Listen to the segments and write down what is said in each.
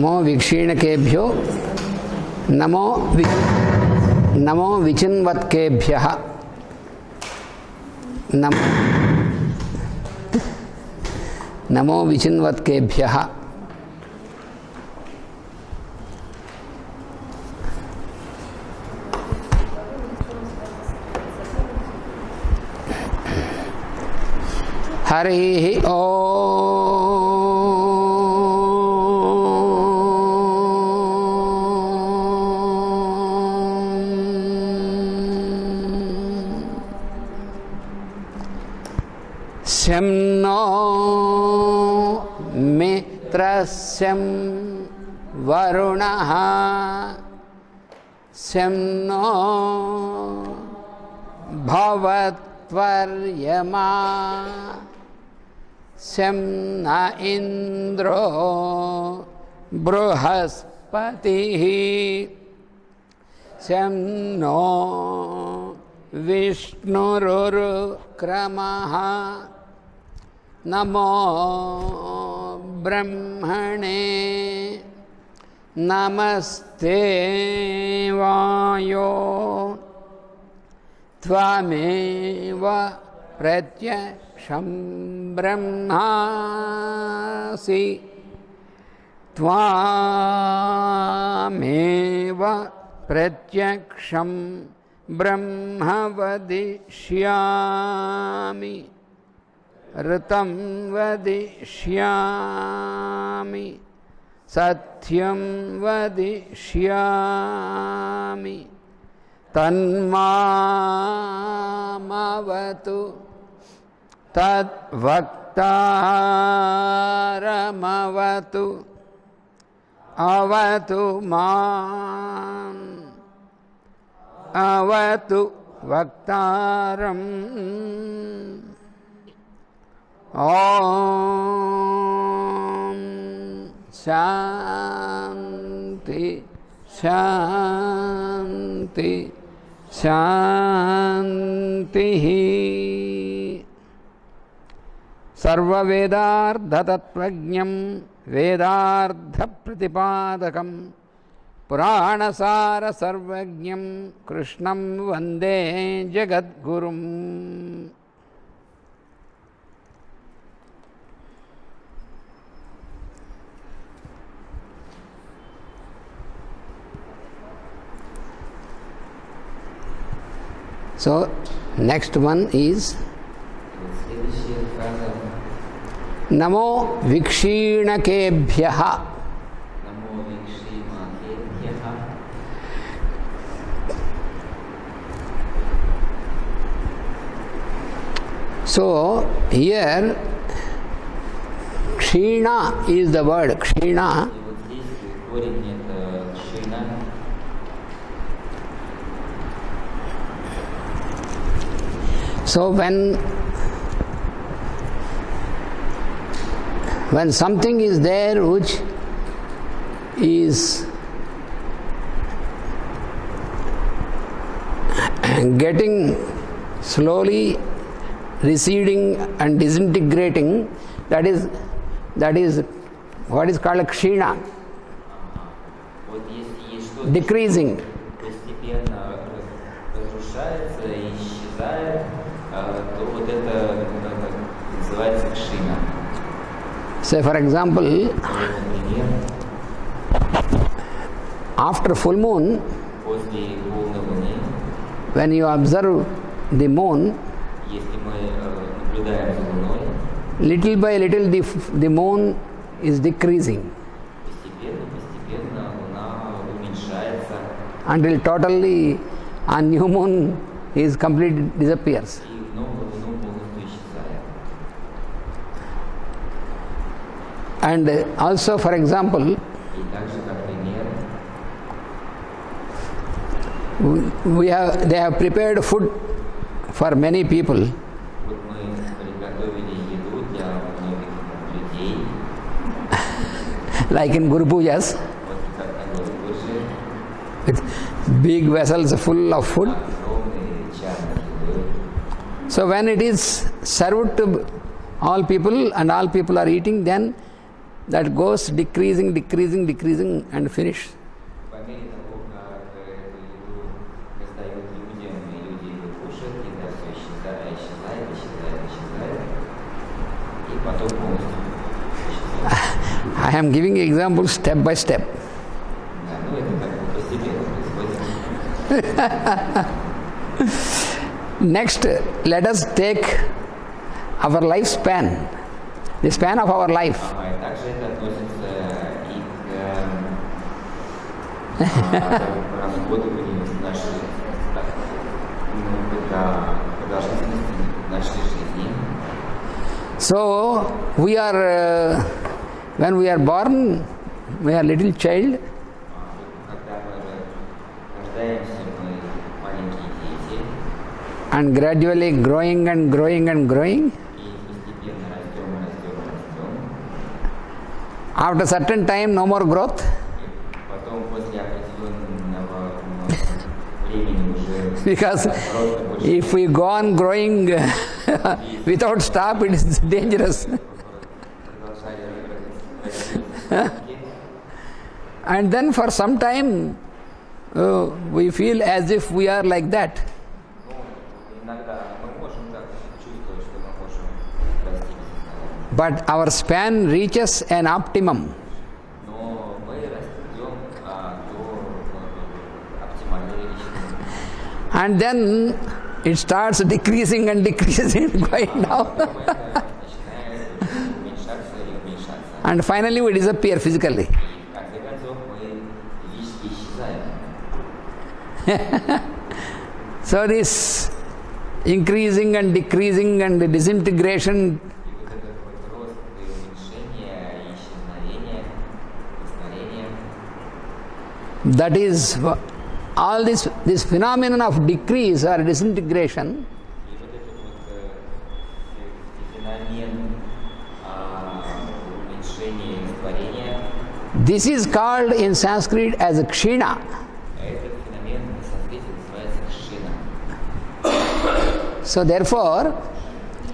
नमो वीक्षीणकेभ्यो नमो विचिन्वत्केभ्यः नमो विचिन्वत्केभ्यः। हरिः ओम्। शं नो मित्रस्यं वरुणः शं नो भवत्वर्यमा शं न इन्द्रो बृहस्पतिः शं नो विष्णुरुक्रमः नमो ब्रह्मणे नमस्ते वायो त्वमेव प्रत्यक्षं ब्रह्मासि त्वामेव प्रत्यक्षं ब्रह्म वदिष्यामि ऋतं वदिष्यामि सत्यं वदिष्यामि तन्मामवतु तद्वक्तारमवतु अवतु माम् अवतु वक्तारम्। ॐ शान्ति शान्ति शान्तिः। सर्ववेदार्थतत्त्वज्ञं वेदार्थप्रतिपादकं पुराणसार सर्वज्ञं कृष्णं वन्दे जगद्गुरुम्। So next one is NaMo वीक्षीणकेभ्यः। So here kshina is the word kshina. So when something is there which is getting slowly receding and disintegrating, that is what is called a kshina, decreasing. Say for example, after full moon, when you observe the moon, little by little the moon is decreasing until totally a new moon is completely disappears. And also, for example, they have prepared food for many people. Like in Guru Pujas, with big vessels full of food. So when it is served to all people and all people are eating, then that goes decreasing, decreasing, decreasing and finish. По мере того, как эту еду раздают людям, и люди ее кушают, еда все исчезает, исчезает, исчезает, исчезает, и потом полностью исчезает. I am giving examples step by step. Да, ну это как бы постепенно происходит. Next, let us take our lifespan, the span of our life. И также это относится и к расходованию нашей, продолжительности нашей жизни. So, we are, when we are born, we are little child. Когда мы рождаемся, мы маленькие дети. And gradually growing and growing and growing. И постепенно растем, растем, растем. After certain time, no more growth. И потом, после определенного времени уже Because роста больше. if we go on growing without stop, it is dangerous. Продолжали расти. And then for some time, we feel as if we are like that. Ну, иногда мы можем так чувствовать, что мы можем расти. But our span reaches an optimum. Но мы растем до оптимальной величины. And then it starts decreasing and decreasing, going down. Потом это начинает уменьшаться и уменьшаться. And finally we disappear physically. И в конце концов мы физически исчезаем. So this increasing and decreasing and disintegration, И вот этот вот рост и уменьшение, и исчезновение, растворение, that is all this phenomenon of decrease or disintegration и вот этот вот феномен уменьшения и растворения, this is called in Sanskrit as a kshina. этот феномен на санскрите называется кшина. So therefore, И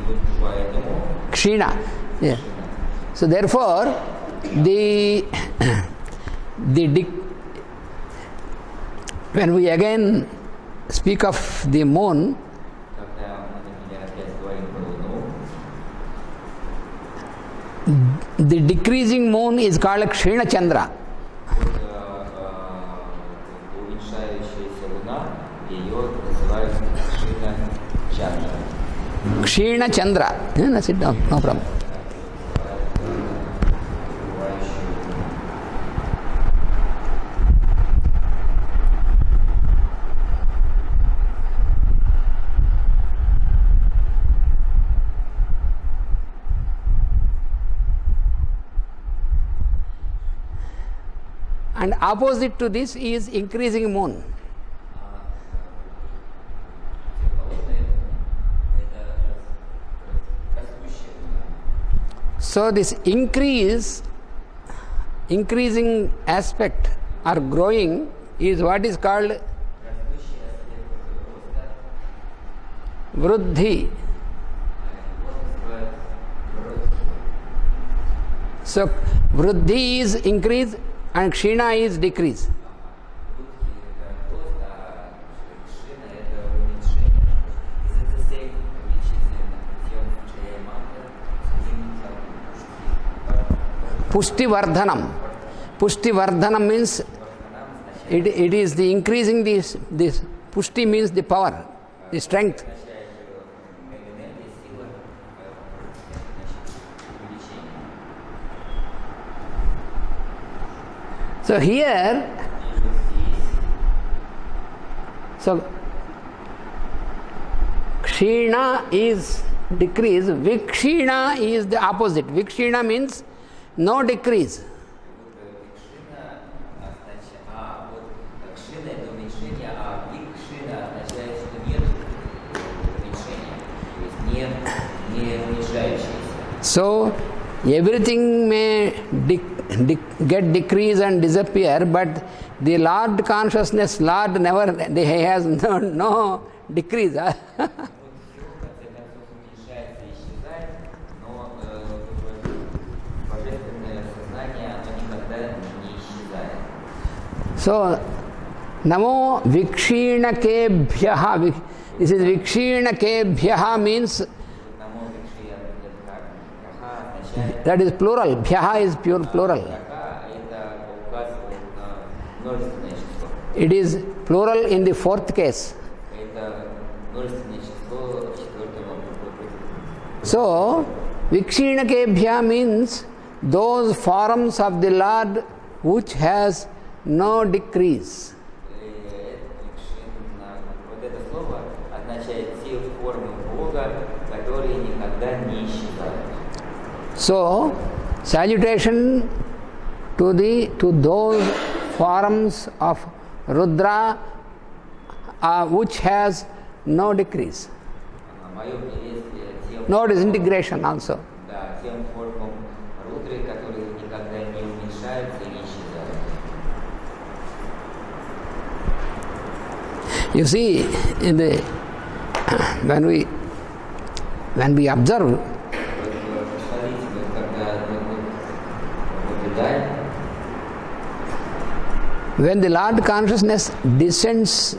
вот поэтому kshina. Yeah. So therefore, when we again speak of the moon, когда мы, например, опять говорим про Луну, the decreasing moon is called Kshina Chandra. уменьшающаяся Луна, ее называют Кшина Чандра. Kshina Chandra. Yeah, sit down, no problem. And opposite to this is increasing moon. So this increasing aspect or growing is what is called Vruddhi. So Vruddhi is increase and Kshina is decrease. Pushti Vardhanam. Pushti Vardhanam means it is the increasing this Pushti means the power, the strength. So here, Kshina is decrease, Vikshina is the opposite. Vikshina means no decrease. So everything may get decrease and disappear, but the Lord consciousness, Lord never, he has no decrease. So, Namo Vikshinakebhyaha. This is Vikshinakebhyaha means that is plural. Bhyaha is pure plural. It is plural in the fourth case. So, Vikshinakebhya means those forms of the Lord which has no decrease. So, salutation to those forms of Rudra which has no decrease, no disintegration also. You see, when we observe, when the Lord consciousness descends,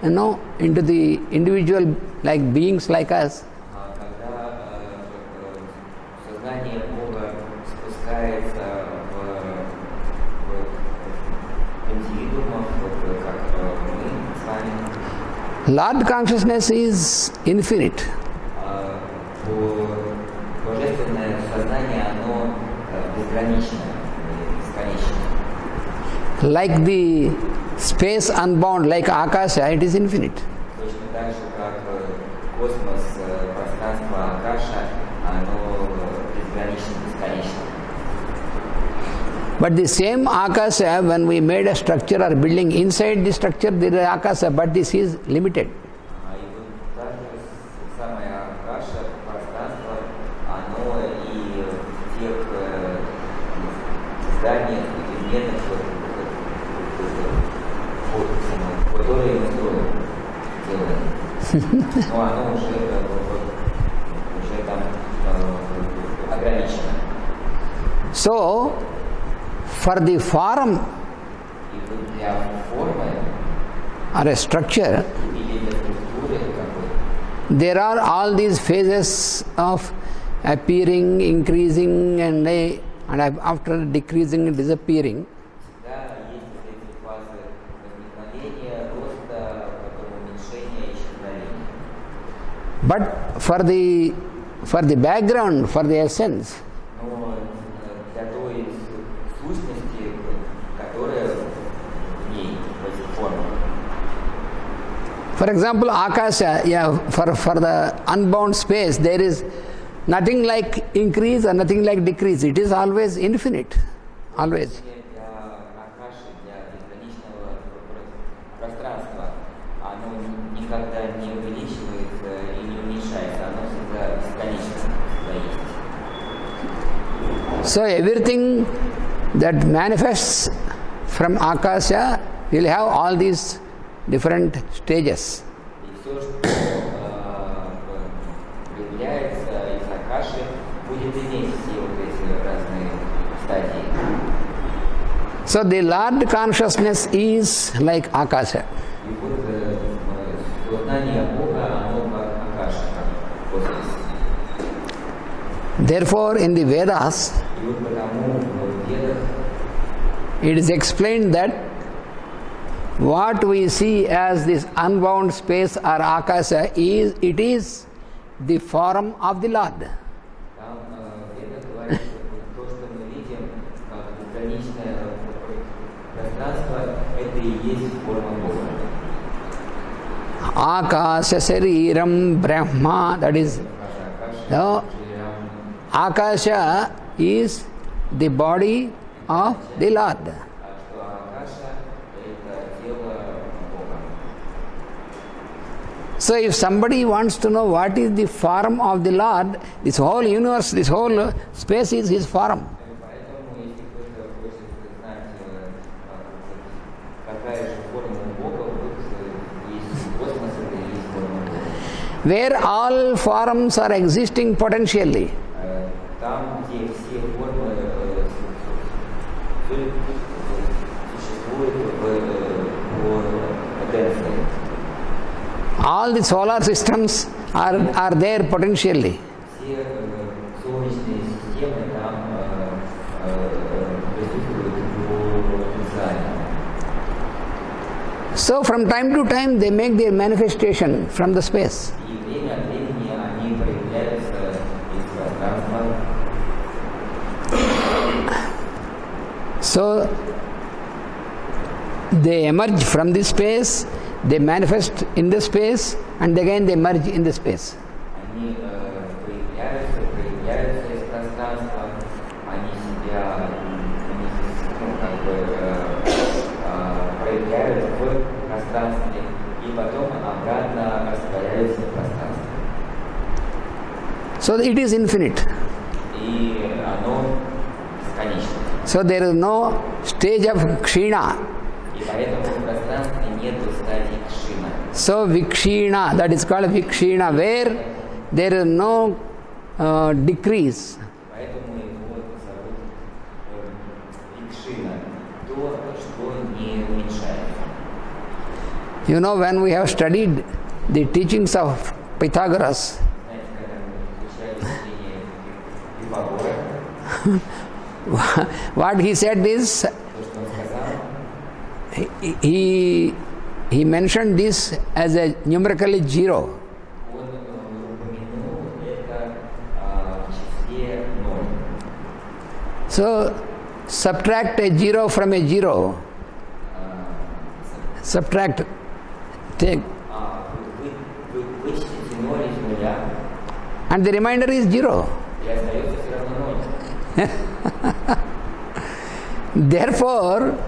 into the individual like beings like us, Lord consciousness is infinite. Like the space unbound, like Akasha, it is infinite. But the same Akasha, when we made a structure or building, inside the structure there is Akasha, but this is limited. So, for the form or a structure, there are all these phases of appearing, increasing, and after decreasing and disappearing. But for the background, for the essence, for example, Akasha, for the unbound space, there is nothing like increase or nothing like decrease. It is always infinite, always. So everything that manifests from Akasha will have all these different stages. So the Lord consciousness is like Akasha. Therefore, in the Vedas, it is explained that what we see as this unbound space or Akasha is the form of the Lord. Akasha Shariram Brahma, that is, Akasha is the body of the Lord. So if somebody wants to know what is the form of the Lord, this whole universe, this whole space is his form. Where all forms are existing potentially. потенцией. All the solar systems are there potentially. Все солнечные системы там присутствуют потенциально. So from time to time they make their manifestation from the space. И время от времени они проявляются из пространства. So they emerge from the space, they manifest in the space, and again they merge in the space. Они проявляются из пространства, они себя проявляют в пространстве и потом обратно растворяются в пространстве. So it is infinite. И оно бесконечно. So there is no stage of kshina. И поэтому в пространстве нет стадии кшина. So vikshina, that is called vikshina, where there is no decrease. Поэтому его зовут викшина, то, что не уменьшается. You know, when we have studied the teachings of Pythagoras, Знаете, когда мы изучали учение Пифагора, what he said is, то, что он сказал, he mentioned this as a numerically zero. он упомянул это в числе 0. So subtract a zero from a zero. Subtract, take, Вычтите 0 из нуля, and the remainder is zero. и остается все равно 0. Therefore,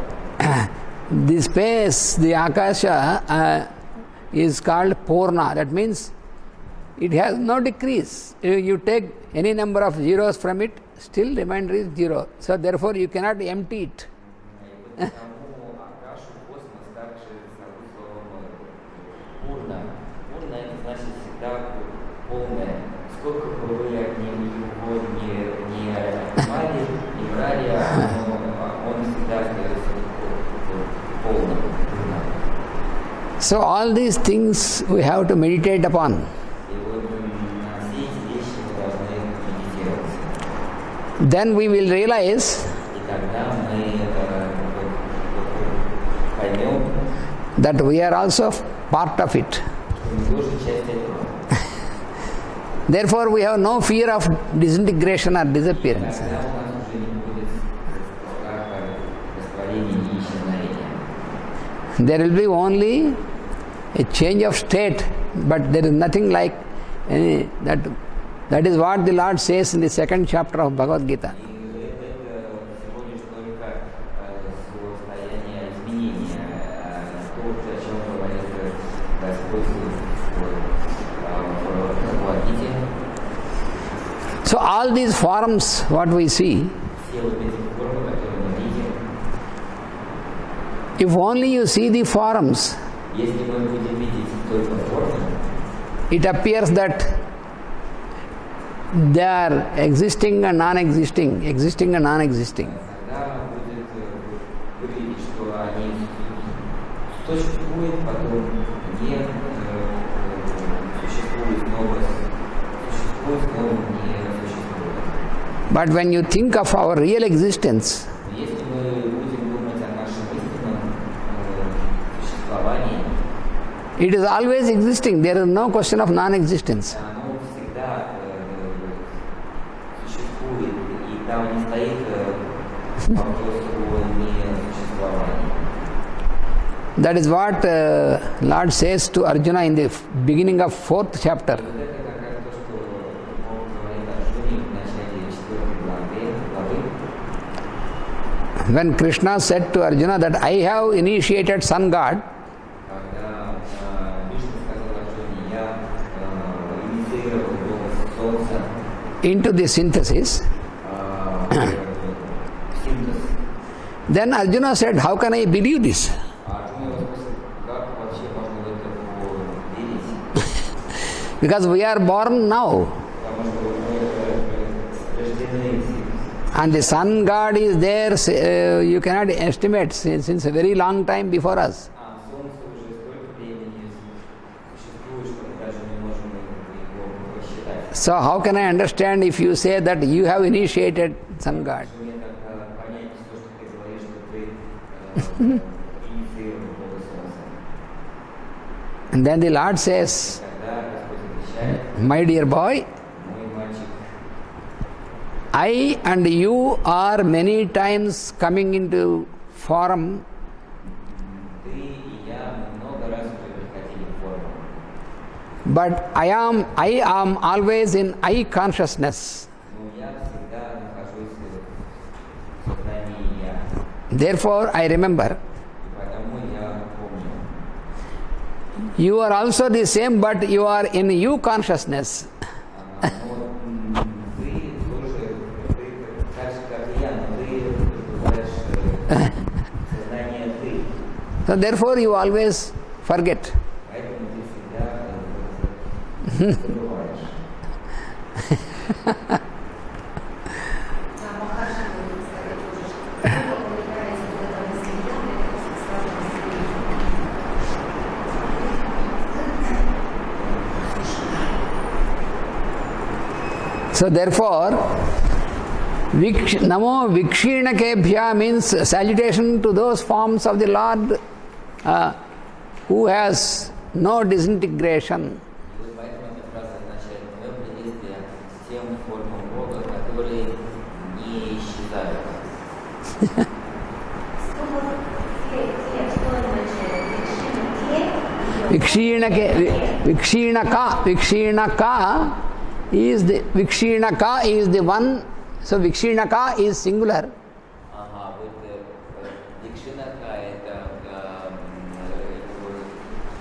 the space, the akasha, is called purna. That means it has no decrease. You take any number of zeros from it, still remainder is zero. So therefore you cannot empty it. Потому Акашу космос также зовут словом пурна. Пурна это значит всегда полное. Сколько бы вы от него не отнимали, не брали, он всегда остается полным. So all these things we have to meditate upon. И вот на все эти вещи мы должны медитировать. Then we will realize И тогда мы поймем, that we are also part of it. что мы тоже часть этого. Therefore we have no fear of disintegration or disappearance. Тогда у нас уже не будет страха растворения и исчезновения. There will be only a change of state, but there is nothing like any, that is what the Lord says in the second chapter of Bhagavad Gita. И это всего лишь только состояние изменения, то, о чем говорит Господь в Бхагавад-гите. So all these forms what we see, Все вот эти формы, которые мы видим, if only you see the forms, если мы будем видеть только формы, it appears that they are existing and non-existing, existing and non-existing. тогда будет выглядеть, что они существуют, потом не существуют, снова существуют, снова не существуют. But when you think of our real existence, Но если мы будем думать о нашем истинном существовании, it is always existing. There is no question of non-existence. оно всегда существует, и там не стоит вопрос о несуществовании. That is what Lord says to Arjuna in the beginning of 4th chapter. И вот это как раз то, что Бог говорит Арджуне в начале 4 главы. When Krishna said to Arjuna that I have initiated Sun God, Когда Вишну сказал Арджуне, я инициировал голос Солнца, into the synthesis, синтез. then Arjuna said, how can I believe this? А Арджуна его спросил, как вообще можно в это поверить? Because we are born now. Потому что мы рождены. And the sun god is there, you cannot estimate since a very long time before us. А солнце уже столько So how can I understand if you say that you have initiated sun god? Мне так понять то, что ты говоришь, что ты инициировал Бога Солнца. And then the Lord says, Тогда Господь отвечает, my dear boy, мой мальчик, I and you are many times coming into form, ты и я, мы много раз уже приходили в форму. but I am always in I consciousness. Но я всегда нахожусь в сознании я. Therefore, I remember. И потому я помню. You are also the same, but you are in you consciousness. Но ты тоже, ты так же, как и я, но ты пребываешь в сознании ты. So therefore, you always forget. Поэтому ты всегда забываешь. So therefore, Namo Vikshinakebhya means salutation to those forms of the Lord who has no disintegration. И вот поэтому эта фраза означает мое приветствие тем формам Бога, которые не исчезают. Vikshinaka is the one. So Vikshinaka is singular. Ага, вот Викшинака это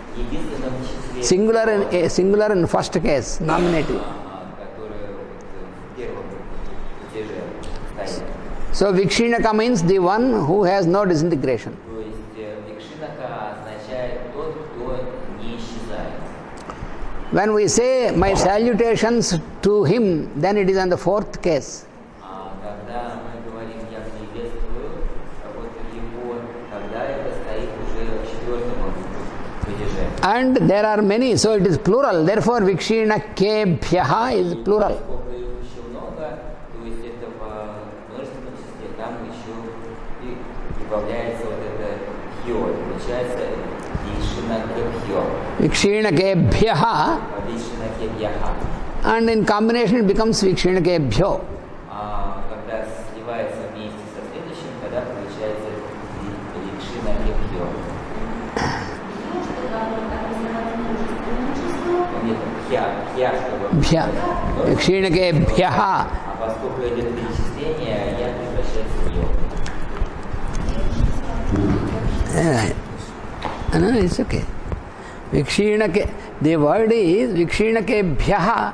в единственном числе. Singular in first case, nominative. Которое в первом падеже стоит. So Vikshinaka means the one who has no disintegration. То есть Викшинака означает тот, кто не исчезает. When we say my salutations to him, then it is on the fourth case. Когда мы говорим «я приветствую», вот его, тогда это стоит уже в четвертом падеже. And there are many, so it is plural. Therefore, Vikshinakebhyaha is plural. Поскольку их еще много, то есть это в множественном числе, там еще и прибавляется вот это «хьо». Получается «вишинакебхьо». Vikshinakebhyaha, «Вишинакебьяха». and in combination it becomes Vikshinakebhyo. Когда сливается вместе со следующим, тогда получается «вишинакебхьо». Нет, «хья», чтобы... Bhya. Vikshinakebhyaha. А поскольку идет перечисление, я превращаюсь в нее. No, it's okay. Vikshinake, the word is Vikshinakebhyaha.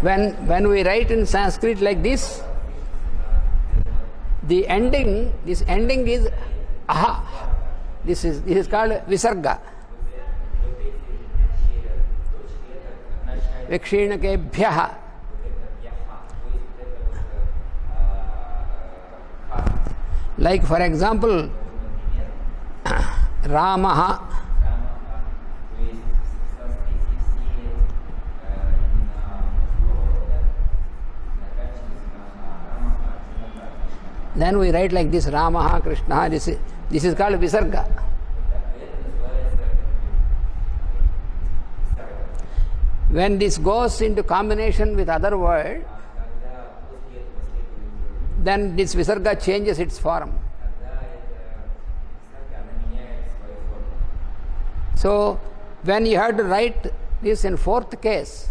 When we write in Sanskrit like this, this ending is aha. This is called visarga. Vikshinakebhyaha. Like for example, Ramaha. Then we write like this, Ramaha, Krishna. This is called visarga. When this goes into combination with other word, then this visarga changes its form. So when you have to write this in fourth case,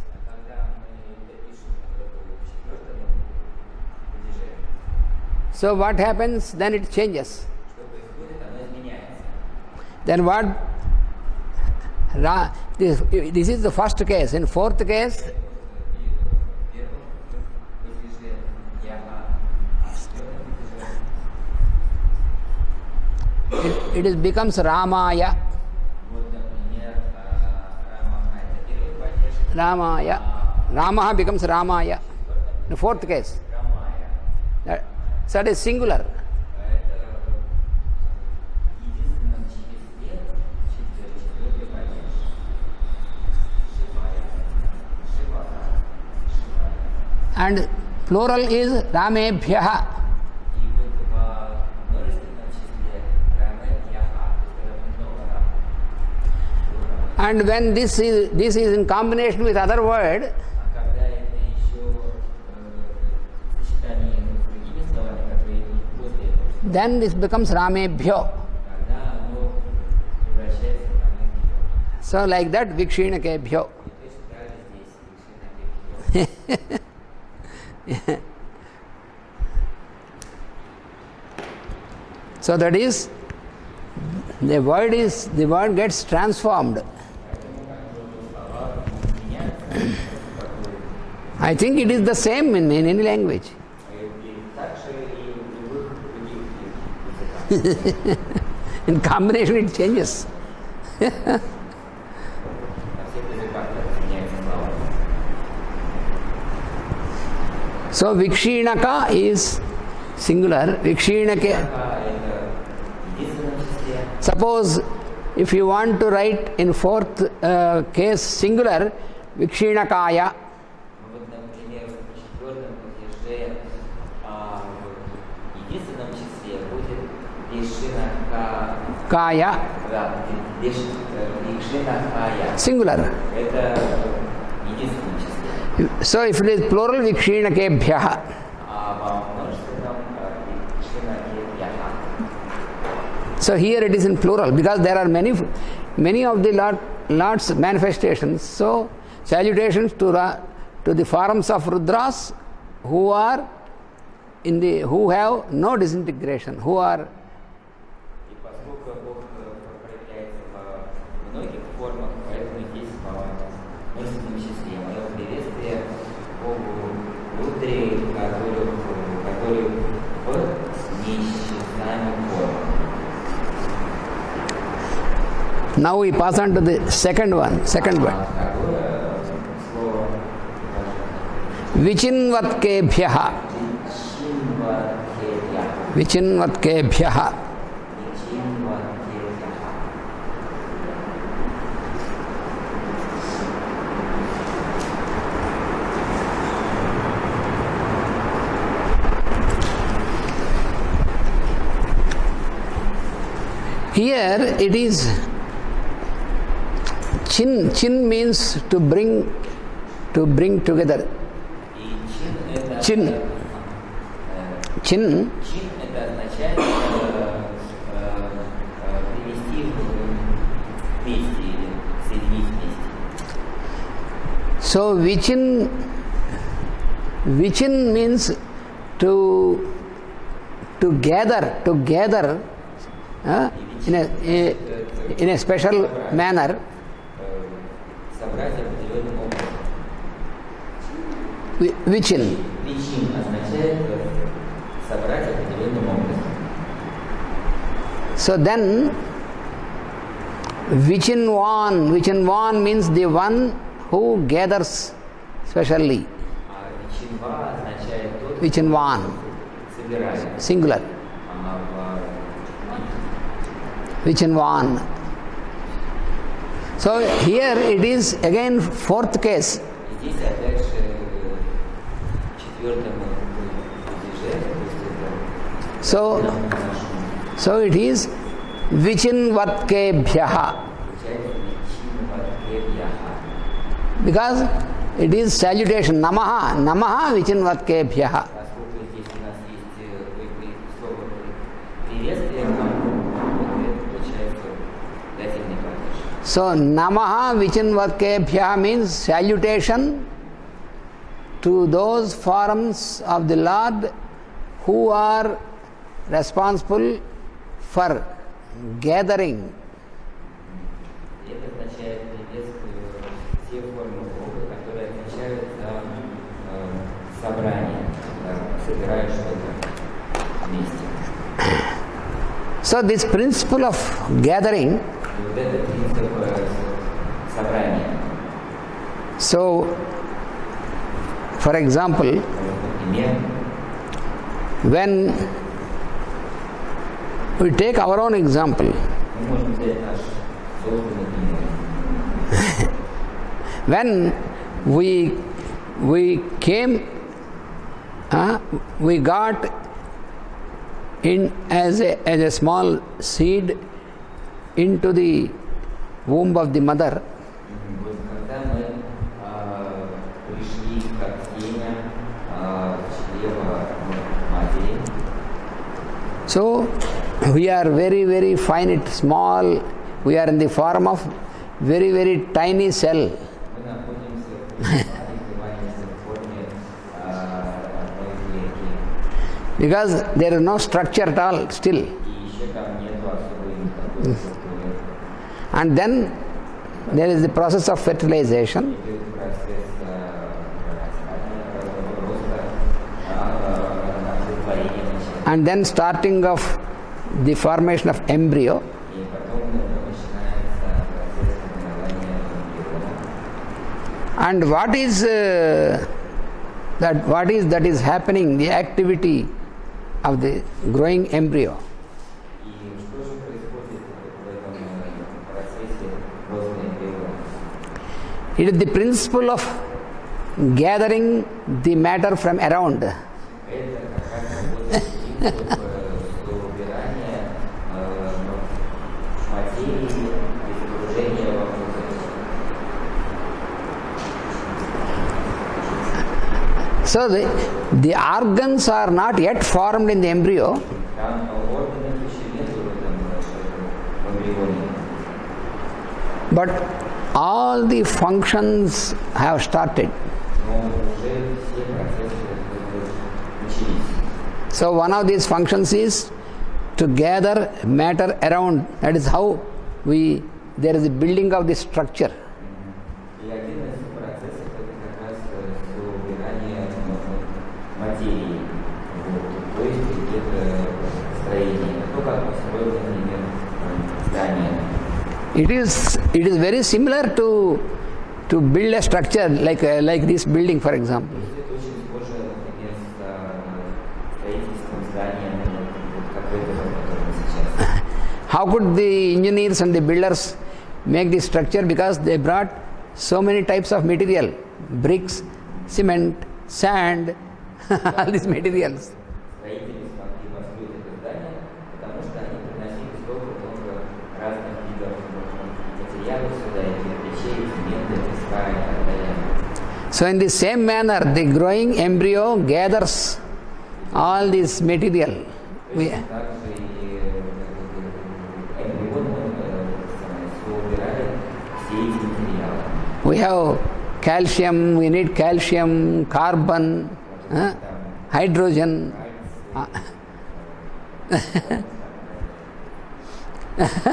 so what happens? Then it changes. Then what? This is the first case. In fourth case, it becomes Ramaya. Ramaya. Ramaha becomes Ramaya. The fourth case. That is singular. And plural is Ramebhyaha. And when this is in combination with other word, then this becomes Ramebhyo. So like that, Vikshinakebhyo. So that is the word gets transformed. I think it is the same in any language. In combination it changes. So Vikshinaka is singular. Vikshinake. Suppose if you want to write in fourth case singular, Vikshinakaya. Kaya. Singular. So if it is plural, Vikshinakebhyaha. So here it is in plural because there are many of the Lord's manifestations. So salutations to the forms of Rudras who have no disintegration, who are Now we pass on to the second one. Vichinvatkebhyaha. Here it is chin means to bring together. Chin это означает привести вместе или соединить вместе. So vichin means to gather in a special manner. Собрать определенным образом. Vichin означает собрать определенным образом. So then Vichinvan means the one who gathers specially. Vichinva означает тот, Vichinvan, собирает. singular. Vichinvan. So here it is again fourth case. Здесь опять же четвертому So it is Vichinvatkebhyaha. Because it is salutation. Namaha Vichinvatkebhyaha. So Namaha Vichinvatkebhyaha means salutation to those forms of the Lord who are responsible for gathering собираешь что-то вместе. So this principle of gathering, И вот этот принцип собрания. so for example, Например, when we take our own example, мы можем взять наш собственный пример. when we came, we got in as a small seed into the womb of the mother. Вот когда мы пришли как семя в чрево матери, So we are very, very finite, small. We are in the form of very, very tiny cell. мы находимся в маленькой форме одной клетки. Because there is no structure at all still. И еще там нету особой никакой структуры. And then there is the process of fertilization. Идет процесс роста, оплодотворения начинается. And then starting of the formation of embryo. И потом начинается процесс формирования эмбриона. And what is happening, the activity of the growing embryo. И что же происходит в этом процессе роста эмбриона? It is the principle of gathering the matter from around. Это как раз работает принцип убирания материи из окружения вокруг. So the organs are not yet formed in the embryo, Там органов еще нету в эмбрионе, but all the functions have started. но уже все процессы начались. So one of these functions is to gather matter around. That is how there is a building of the structure. И один из процессов это как раз убирание материи. Вот. То есть где-то строение. Ну, как построить, например, здание. It is very similar to build a structure like this building, for example. То есть это очень схоже, например, с строительством здания, вот как это, которое сейчас. How could the engineers and the builders make this structure? Because they brought so many types of material, bricks, cement, sand, all these materials. Строители смогли построить это здание, потому что они приносили столько много разных видов материалов сюда, и кирпичей, цемента, песка и так далее. So in the same manner, the growing embryo gathers all this material. We, Также и эмбрион собирали все эти материалы. we have calcium, we need calcium, carbon, hydrogen.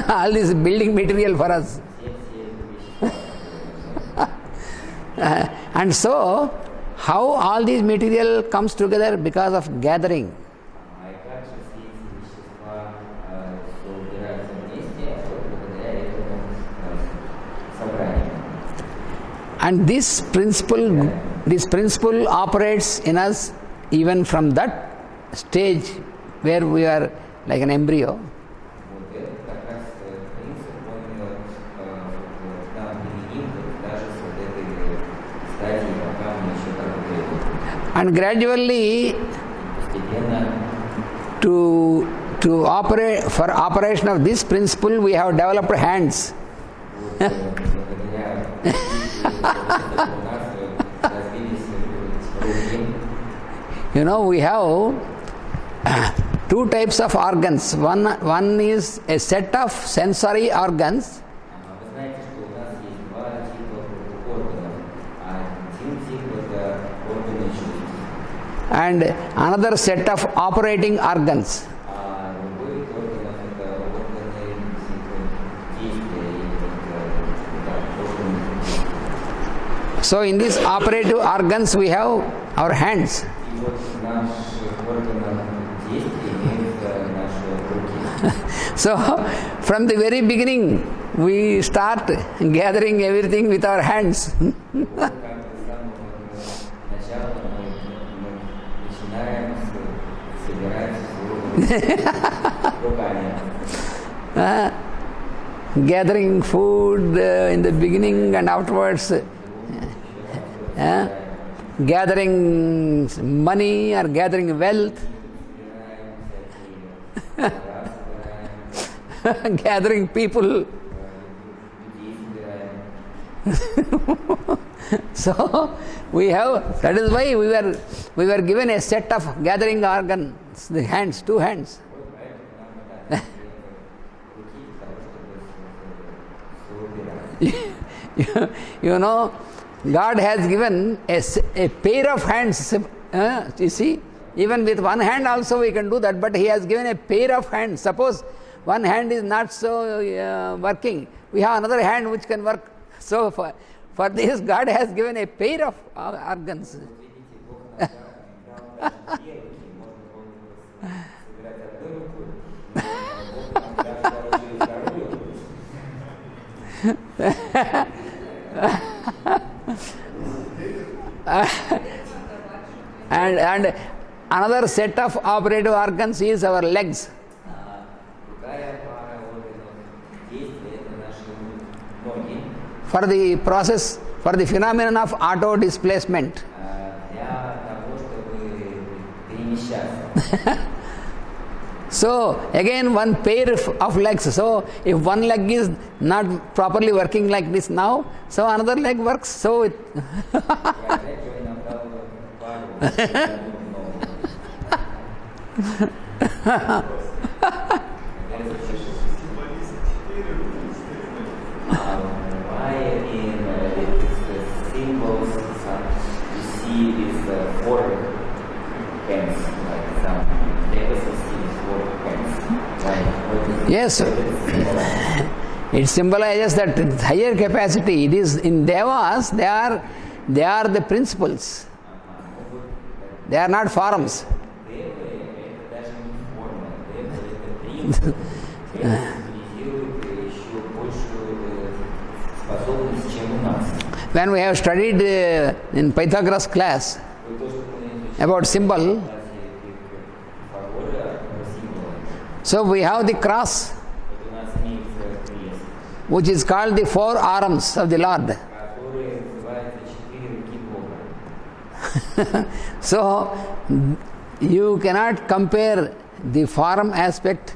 All this building material for us. And so, how all these material comes together because of gathering. А также все эти вещества собираются вместе благодаря этому собранию. And this principle operates in us even from that stage where we are like an embryo. Вот это как раз принцип, он к нам применим даже с вот этой стадии, пока мы еще как бы And gradually постепенно to operate, for operation of this principle, we have developed hands. вот, благодаря у нас развились руки. You know, we have two types of organs. One is a set of sensory organs, Вы знаете, что у нас есть два типа органов. Один тип это органы чувств, and another set of operating organs. а другой вид органов это органы действия и органы. So in these operative organs we have our hands. И вот наш So, from the very beginning, we start gathering everything with our hands. Gathering food in the beginning and afterwards, gathering money or gathering wealth, gathering people. So we have, that is why we were given a set of gathering organs, the hands, two hands. You know, God has given a pair of hands. You see, even with one hand also we can do that, but He has given a pair of hands. Suppose one hand is not so working, we have another hand which can work. So for this, God has given a pair of organs. And another set of operative organs is our legs. For the process, for the phenomenon of auto displacement. So again, one pair of legs. So if one leg is not properly working like this now, so another leg works. So it why in these symbols you see these four hands, like some deficits in four hands? yes, it symbolizes that higher capacity. It is in Devas, they are the principles. They are not forms. When we have studied in Pythagoras class about symbol, so we have the cross, which is called the four arms of the Lord. So you cannot compare the form aspect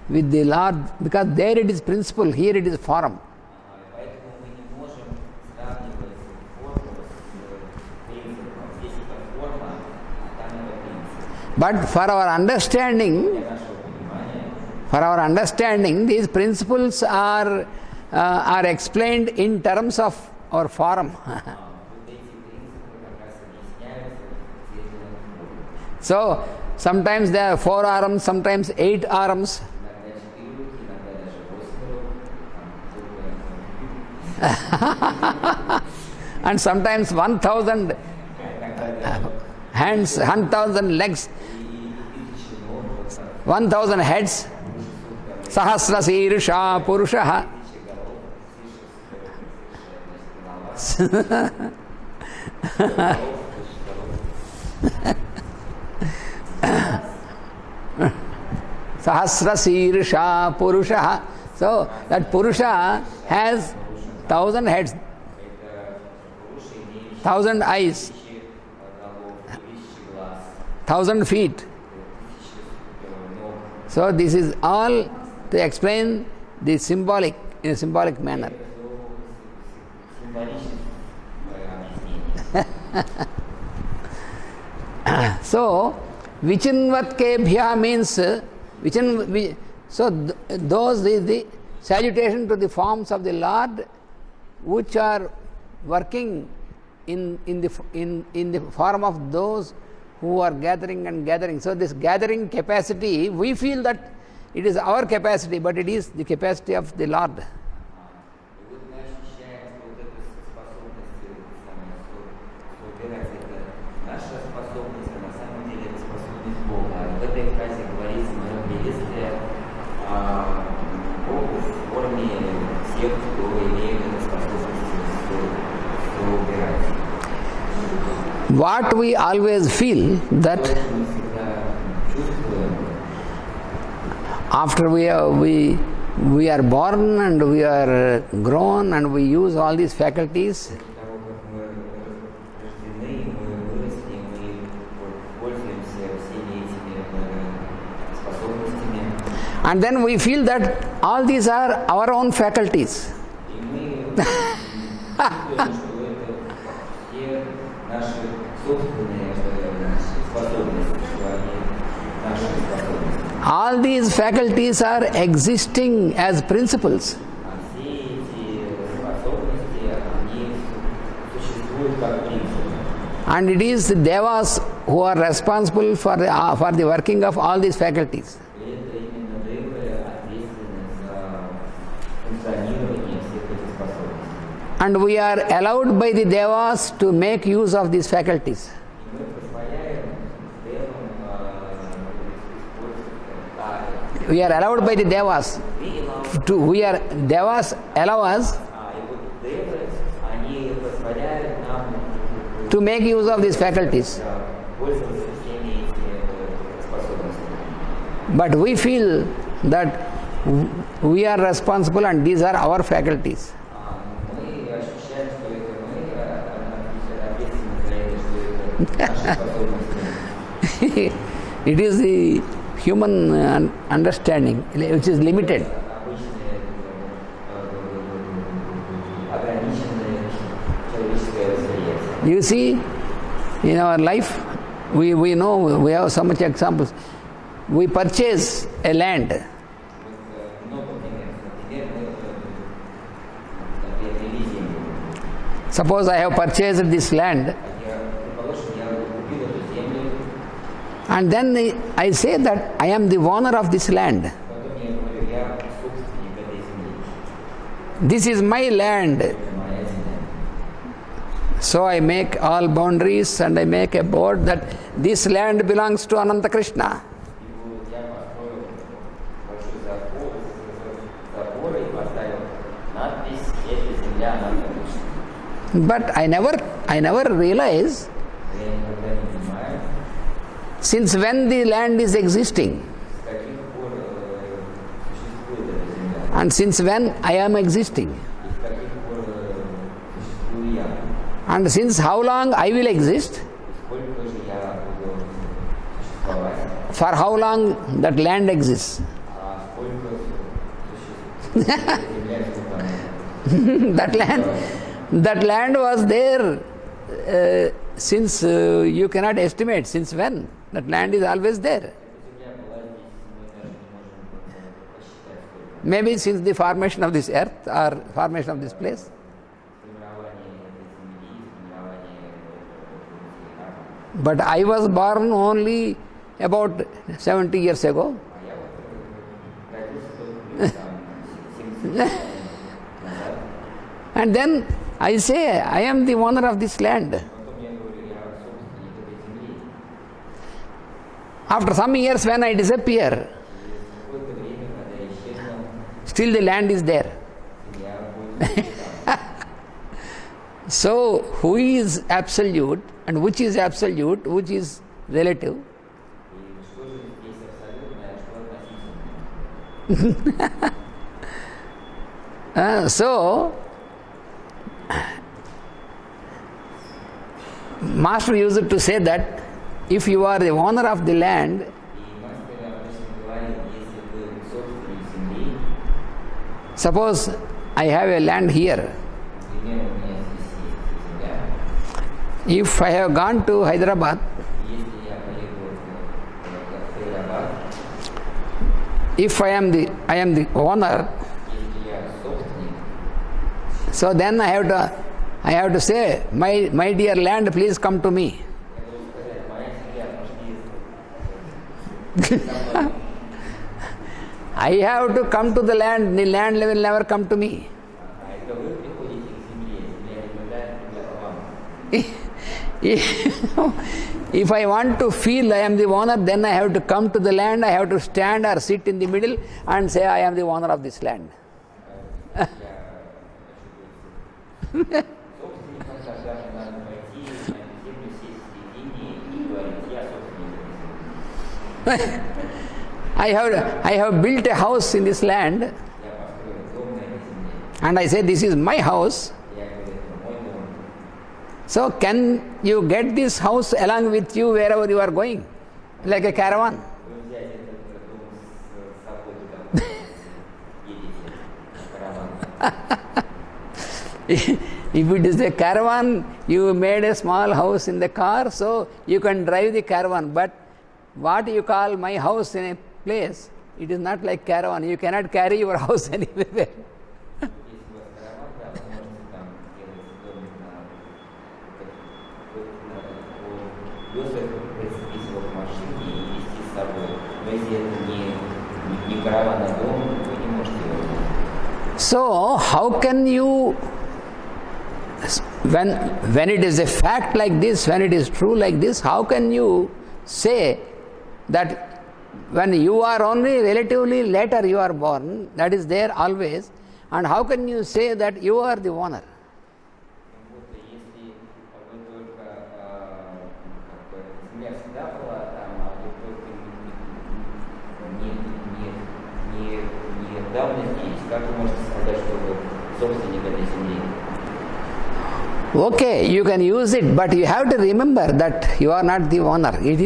with the Lord, because there it is principle, here it is form. But for our understanding, these principles are explained in terms of our form. So sometimes there are 4 arms, sometimes 8 arms. And sometimes 1,000 hands, 1,000 legs, 1,000 heads. Sahasra Sirsha Purushaha. Sahasra Sirsha Purushaha. So that Purusha has 1,000 heads, 1,000 eyes, 1,000 feet. So this is all to explain the symbolic in a symbolic manner. So Vichinvatkebhya means those is the salutation to the forms of the Lord which are working in the form of those who are gathering and gathering. So this gathering capacity, we feel that it is our capacity, but it is the capacity of the Lord. этой фразе говорится мое приветствие Богу в форме всех, кто имеет эту способность все убирать. What we always feel that after we are born and we are grown and we use all these faculties, and then we feel that all these are our own faculties. All these faculties are existing as principles. And it is the devas who are responsible for the working of all these faculties. And we are allowed by the devas to make use of these faculties. We are allowed by the devas devas allow us to make use of these faculties. But we feel that we are responsible and these are our faculties. It is the human understanding which is limited. You see, in our life, we know, we have so much examples. We purchase a land. Suppose I have purchased this land, and then I say that I am the owner of this land. This is my land. So I make all boundaries and I make a board that this land belongs to Ananta Krishna. But I never realize since when the land is existing and since when I am existing and since how long I will exist, for how long that land exists. That land was there since you cannot estimate since when. That land is always there. Maybe since the formation of this earth or formation of this place. But I was born only about 70 years ago. And then I say, I am the owner of this land. After some years when I disappear, still the land is there. So, who is absolute and which is absolute, which is relative? So, Master used to say that if you are the owner of the land, suppose I have a land here. If I have gone to Hyderabad, if I am the owner, so then I have to say, my dear land, please come to me. I have to come to the land will never come to me. If I want to feel I am the owner, then I have to come to the land, I have to stand or sit in the middle and say I am the owner of this land. I have built a house in this land and I say this is my house. So can you get this house along with you wherever you are going? Like a caravan. If it is a caravan, you made a small house in the car, so you can drive the caravan. But what you call my house in a place, it is not like caravan. You cannot carry your house anywhere. So how can you, when it is a fact like this, when it is true like this, how can you say that when you are only relatively later you are born, that is there always, and how can you say that you are the owner? Okay, you can use it, but you have to remember that you are not the owner. The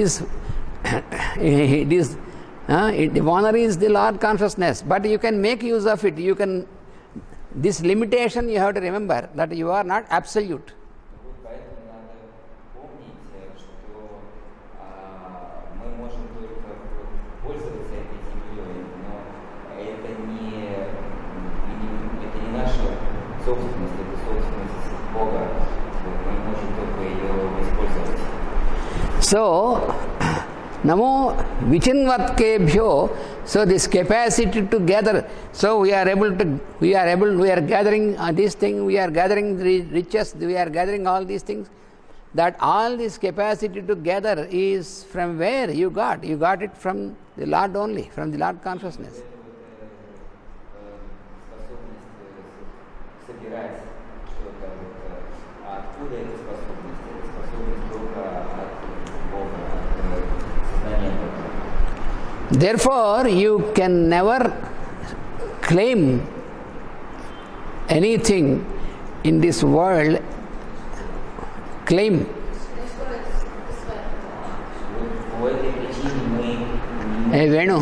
owner is the Lord consciousness, but you can make use of it. This limitation you have to remember that you are not absolute. So, Namo Vichinvatkebhyo, so this capacity to gather, so we are gathering this thing, we are gathering the riches, we are gathering all these things, that all this capacity to gather is from where you got? You got it from the Lord only, from the Lord consciousness. Therefore, you can never claim anything in this world. Claim. Hey Venu,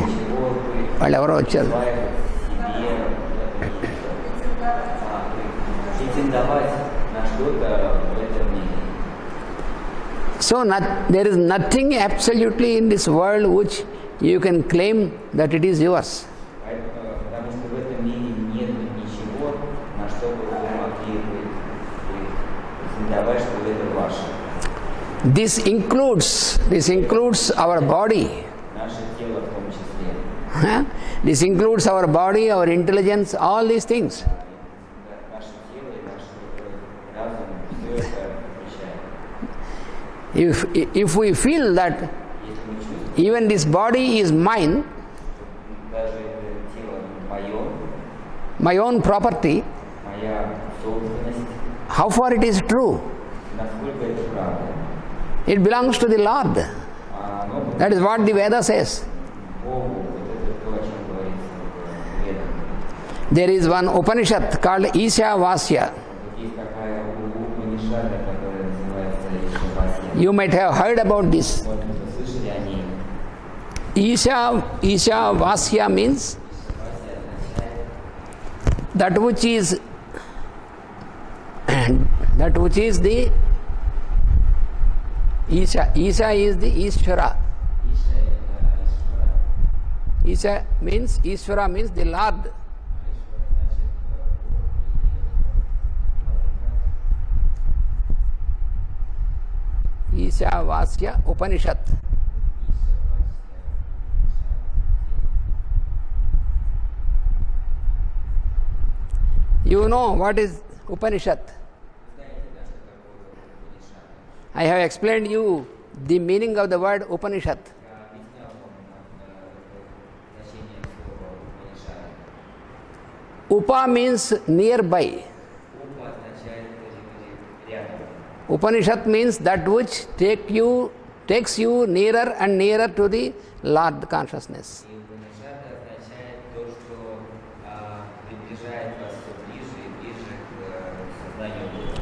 whatever వచ్చారు. So there is nothing absolutely in this world which you can claim that it is yours. This includes our body. This includes our body, our intelligence, all these things. If we feel that even this body is mine, my own property, how far it is true? It belongs to the Lord. That is what the Veda says. There is one Upanishad called Ishavasya. You might have heard about this. Ishavasya means that which is the Isha. Isha is the Ishvara. Isha means, Ishvara means the Lord. Ishavasya Upanishad. You know what is Upanishad? I have explained you the meaning of the word Upanishad. Я объяснял вам значение слова Упанишада. Upa means nearby. Упа означает рядом. Upanishad means that which takes you nearer and nearer to the Lord consciousness. И Упанишада означает то, что приближает вас все ближе и ближе к сознанию Бога.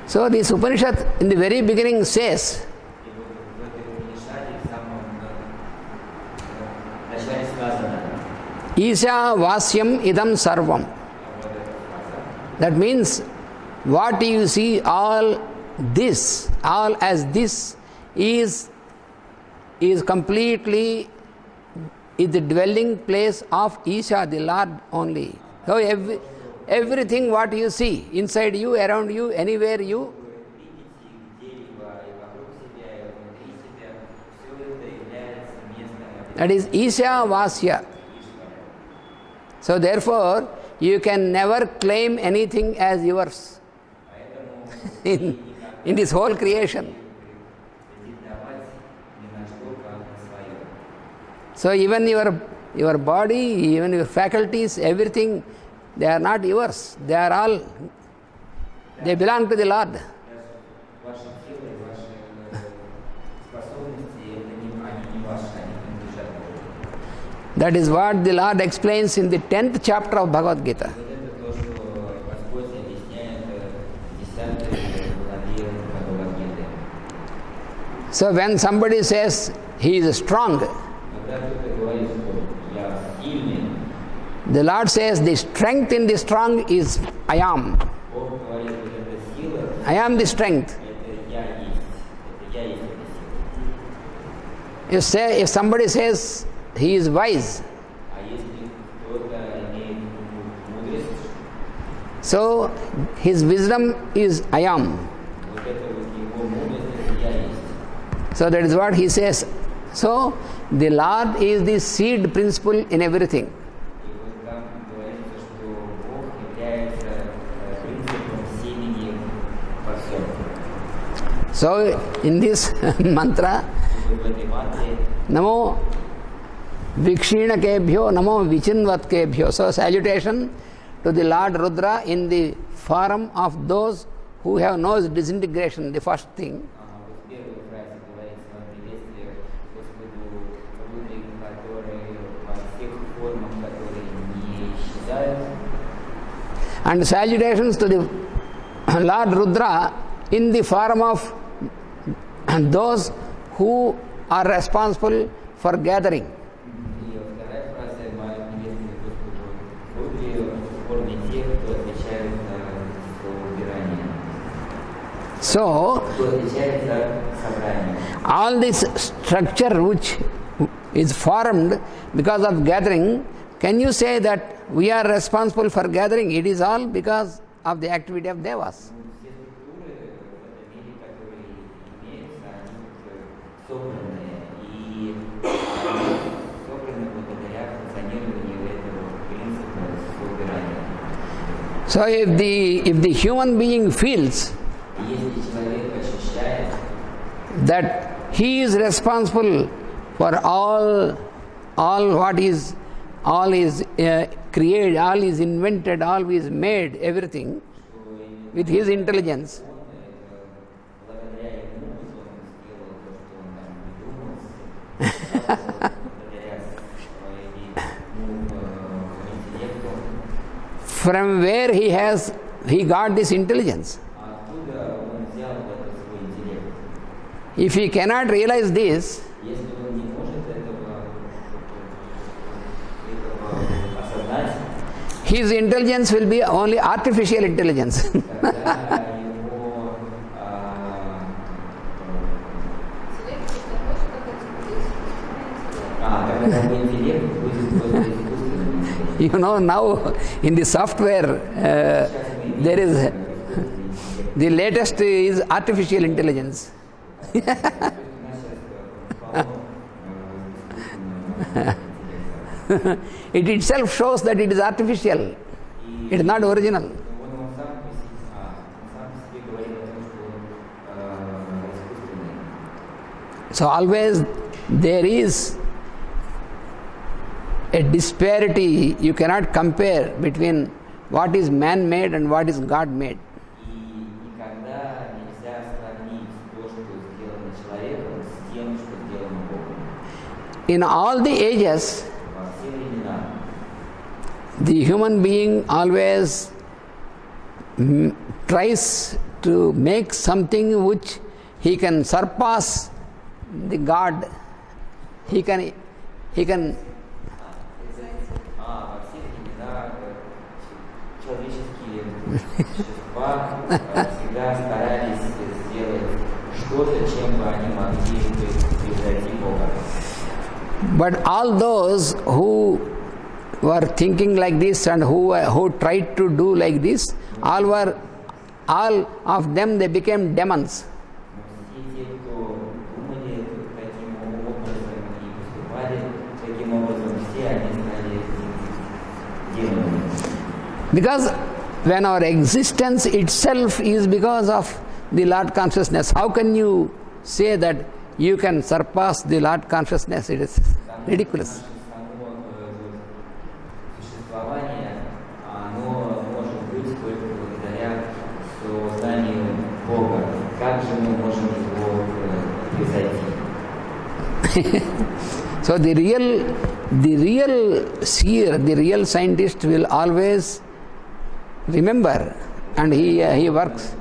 So this Upanishad in the very beginning says, И вот в этой Упанишаде в самом начале сказано, Isha Vasyam Idam Sarvam. вот эта фраза, That means what you see, all as this is completely is the dwelling place of Isha, the Lord only. So everything what you see inside you, around you, anywhere you, that is Isha Vasya. So therefore, you can never claim anything as yours in this whole creation. So even your body, even your faculties, everything, they are not yours. They belong to the Lord. That is what the Lord explains in the 10th chapter of Bhagavad Gita. So when somebody says he is strong, the Lord says the strength in the strong is I am. I am the strength. If somebody says he is wise, so his wisdom is I am. So that is what he says. So the Lord is the seed principle in everything. So in this mantra, Namo Vikshinakebhyo, Namo Vichinvatkebhyo. So salutation to the Lord Rudra in the form of those who have no disintegration, the first thing. And salutations to the Lord Rudra in the form of those who are responsible for gathering. So, all this structure which is formed because of gathering, can you say that we are responsible for gathering? It is all because of the activity of Devas. So if the human being feels that he is responsible for all is created, all is invented, all is made, everything with his intelligence, from where he got this intelligence. If he cannot realize this, his intelligence will be only artificial intelligence. You know, now in the software there is the latest is artificial intelligence. It itself shows that it is artificial. It is not original. So always there is a disparity. You cannot compare between what is man-made and what is God-made. И никогда нельзя сравнить то, что сделано человеком, с тем, что сделано Богом. In all the ages, Во все времена the human being always tries to make something which he can surpass the God. He can во всех временах человеческие существа всегда старались сделать что-то, чем бы они могли превзойти Бога. But all those who were thinking like this and who tried to do like this, all of them they became demons. Но все те, кто думали таким образом и поступали таким образом, все они стали демонами. Because when our existence itself is because of the Lord consciousness, how can you say that you can surpass the Lord consciousness? It is ridiculous. Само существование, оно может быть только благодаря созданию Бога. Как же мы можем его превзойти? So the real seer, the real scientist will always remember, and he works.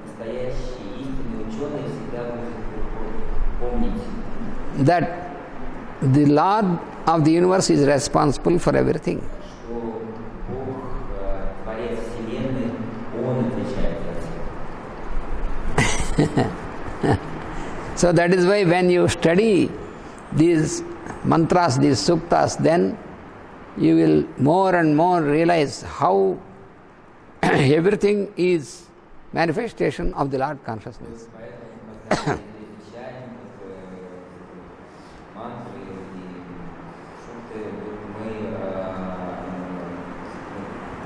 Настоящий истинный ученый всегда будет помнить, That the Lord of the universe is responsible for everything. что Бог, Творец Вселенной, Он отвечает за все. So that is why when you study these mantras, these suktas, then you will more and more realize how everything is manifestation of the Lord consciousness. Поэтому, когда мы изучаем мантры и шутки, мы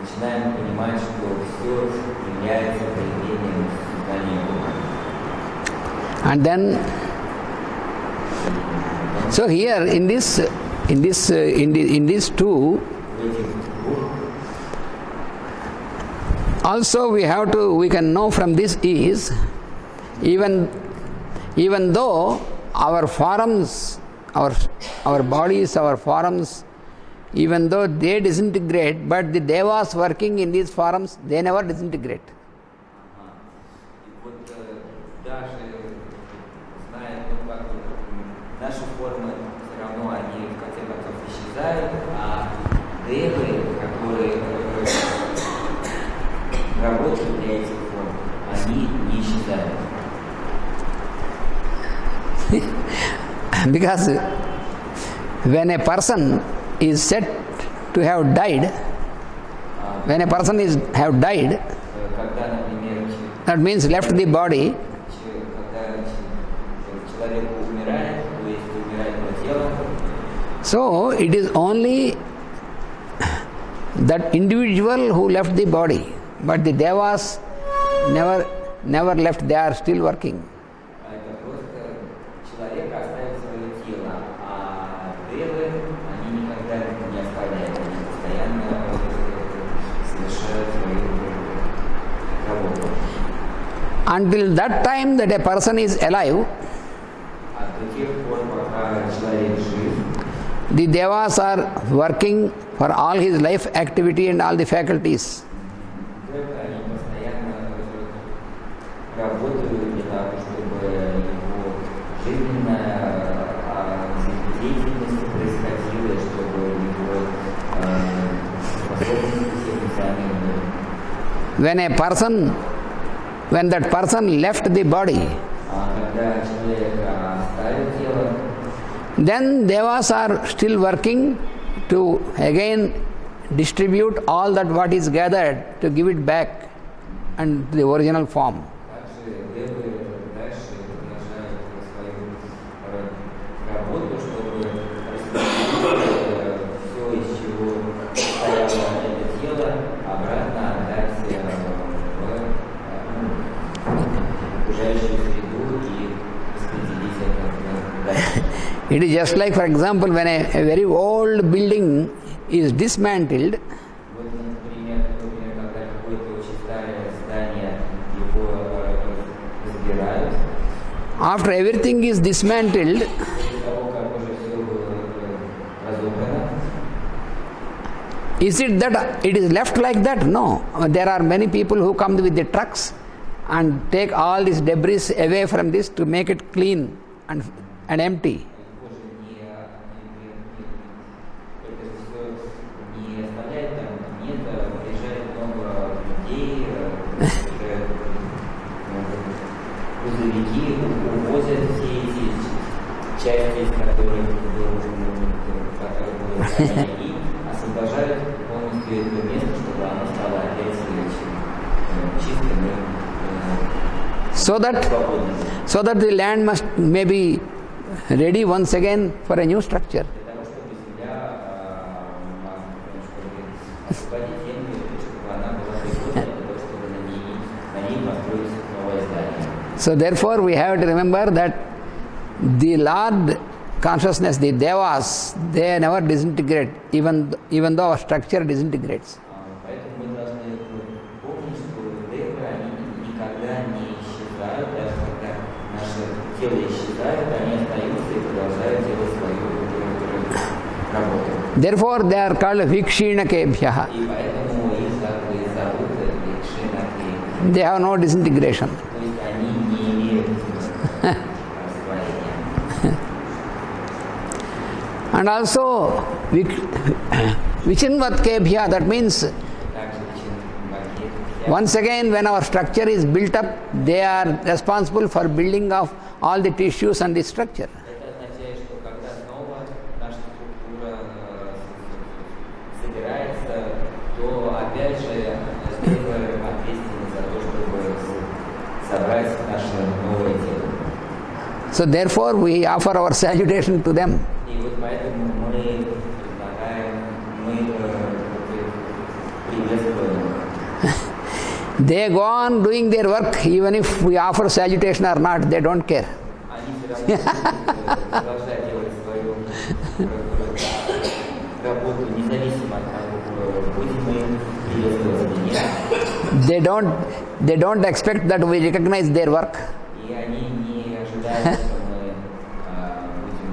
начинаем понимать, что все является проявлением создания Бога. And then, so here in these two, also we can know from this is, even though our forms, our bodies, our forms, even though they disintegrate, but the devas working in these forms, they never disintegrate. И вот даже зная, как наши формы все равно они в конце концов исчезают, а девы, которые работают для этих форм, они не исчезают. Because when a person is said to have died, when a person have died, Когда, например, that means left the body, когда человек умирает, то есть умирает его тело, so it is only that individual who left the body, but the devas never left, they are still working. это просто человек оставил свое тело, а девы, они никогда не оставляют, они постоянно совершают свою работу. Until that time that a person is alive, А до тех пор, пока человек жив, the devas are working for all his life activity and all the faculties. только они постоянно работают для того, чтобы его жизненная деятельность происходила, чтобы его способности функционировали. When that person left the body, А когда человек оставил тело, then devas are still working to again distribute all that what is gathered to give it back and the original form. также девы дальше продолжают свою работу, чтобы распределить все, из чего состояло это тело, обратно отдать в окружающую среду и распределить это It is just like, for example, when a very old building is dismantled, Вот, например, когда какое-то очень старое здание, его разбирают, after everything is dismantled, после того, как уже все разобрано, is it that it is left like that? No. There are many people who come with the trucks and take all this debris away from this to make it clean and empty. Боже, это же все не оставляет там, нет, приезжает много людей, уже грузовики увозят все эти части, из которых и освобождают полностью это место, чтобы оно стало опять чистым и свободным. So that the land must may be ready once again for a new structure. Для того, чтобы земля чтобы освободить землю, чтобы она была пригодна для того, чтобы на ней построить новое здание. So therefore we have to remember that the Lord consciousness, the Devas, they never disintegrate, even though our structure disintegrates. Поэтому мы должны помнить, что девы, они никогда не исчезают, даже когда наше тело исчезает, они остаются и продолжают делать свою работу. Therefore they are called Vikshinakebhyaha. И поэтому их зовут Викшинакебхи. They have no disintegration. То есть они не имеют растворения. And also Vichinvatkebhya, that means once again when our structure is built up, they are responsible for building of all the tissues and the structure. Это означает, что когда снова наша структура собирается, то опять же девы ответственны за то, чтобы собрать наше новое тело. So therefore we offer our salutation to them. И вот поэтому мы предлагаем, мы приветствуем. They go on doing their work even if we offer salutation or not, they don't care. Они все равно продолжают делать свою работу, независимо от того, будем мы приветствовать или нет. They don't expect that we recognize their work. И они не ожидают, что мы будем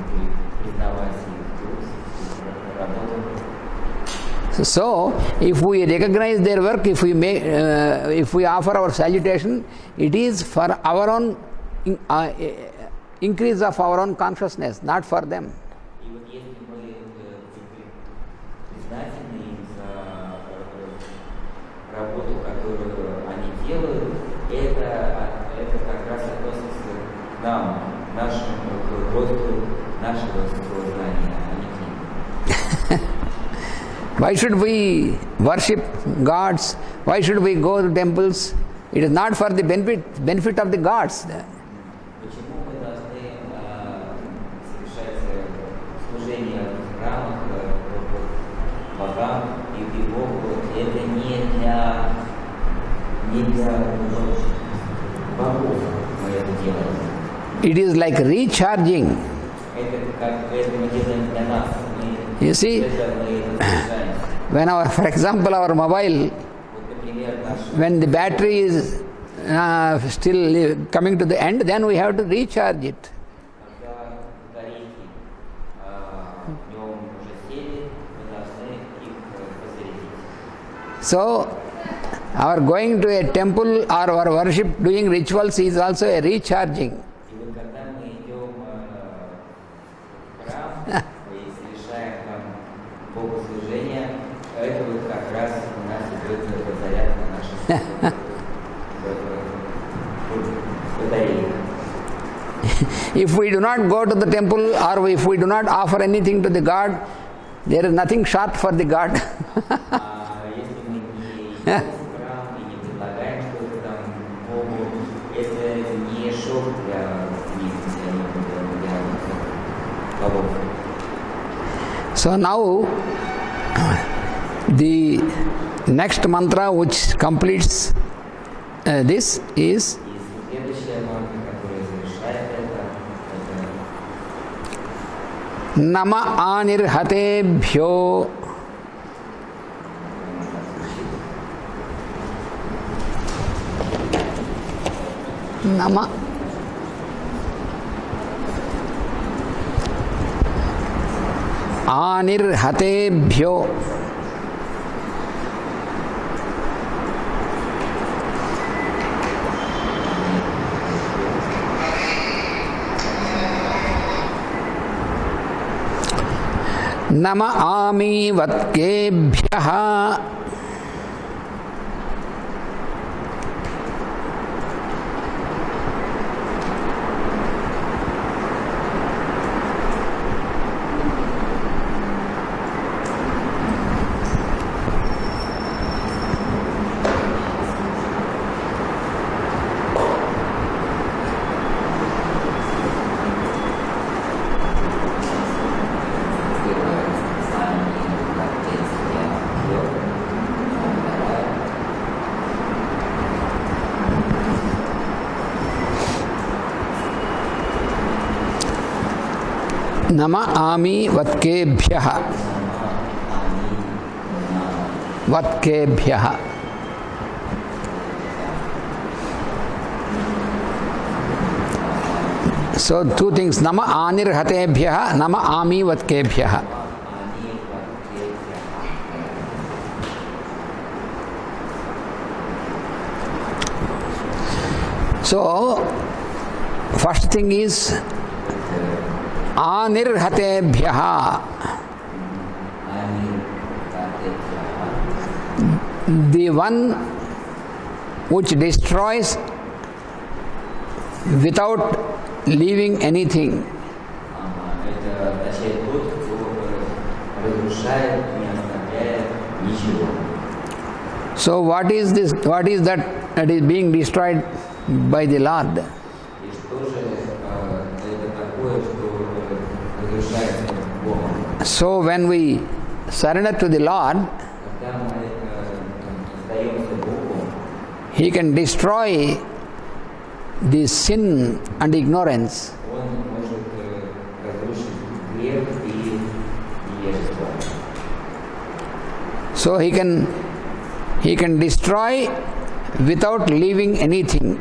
признавать их труд, их работу. So, if we recognize their work, if we offer our salutation, it is for our own increase of our own consciousness, not for them. И вот если мы признательны им за работу, которую они делают, это как раз относится к нам, к нашему росту нашего сознания, а не к ним. Why should we worship gods? Why should we go to temples? It is not for the benefit of the gods. Почему мы должны совершать служение в храмах, богам и Богу? Это не для богов мы это делаем. It is like recharging. Это мы делаем для нас. You see, when for example, our mobile, when the battery is still coming to the end, then we have to recharge it. So, our going to a temple or our worship, doing rituals is also a recharging. If we do not go to the temple or if we do not offer anything to the God, there is nothing short for the God. So now the next mantra which completes this is num आनिर्हतेभ्यो num आनिर्हतेभ्यो num आमीवत्केभ्यः num आमीवत्केभ्यः वत्केभ्यः So two things, nama anirhatebhyah, nama amivatkebhyah. So first thing is anirhatebhyah, the one which destroys without leaving anything. So what is this? What is that is being destroyed by the Lord? So when we surrender to the Lord, He can destroy the sin and ignorance. So he can destroy without leaving anything.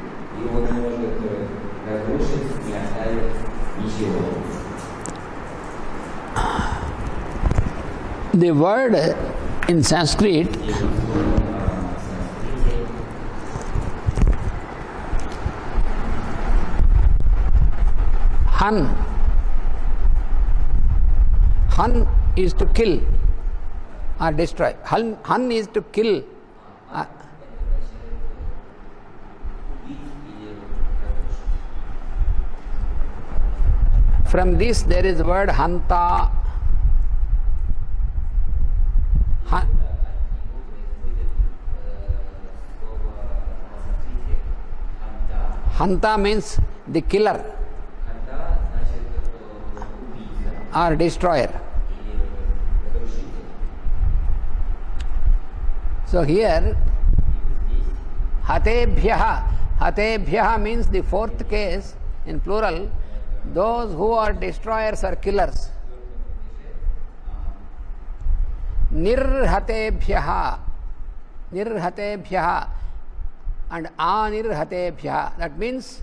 The word in Sanskrit Han is to kill or destroy. Han is to kill. From this there is the word Hanta. Hanta means the killer or destroyer. So here hatebhyah means the fourth case in plural, those who are destroyers or killers. Nirhatebhyah and anirhatebhyah, that means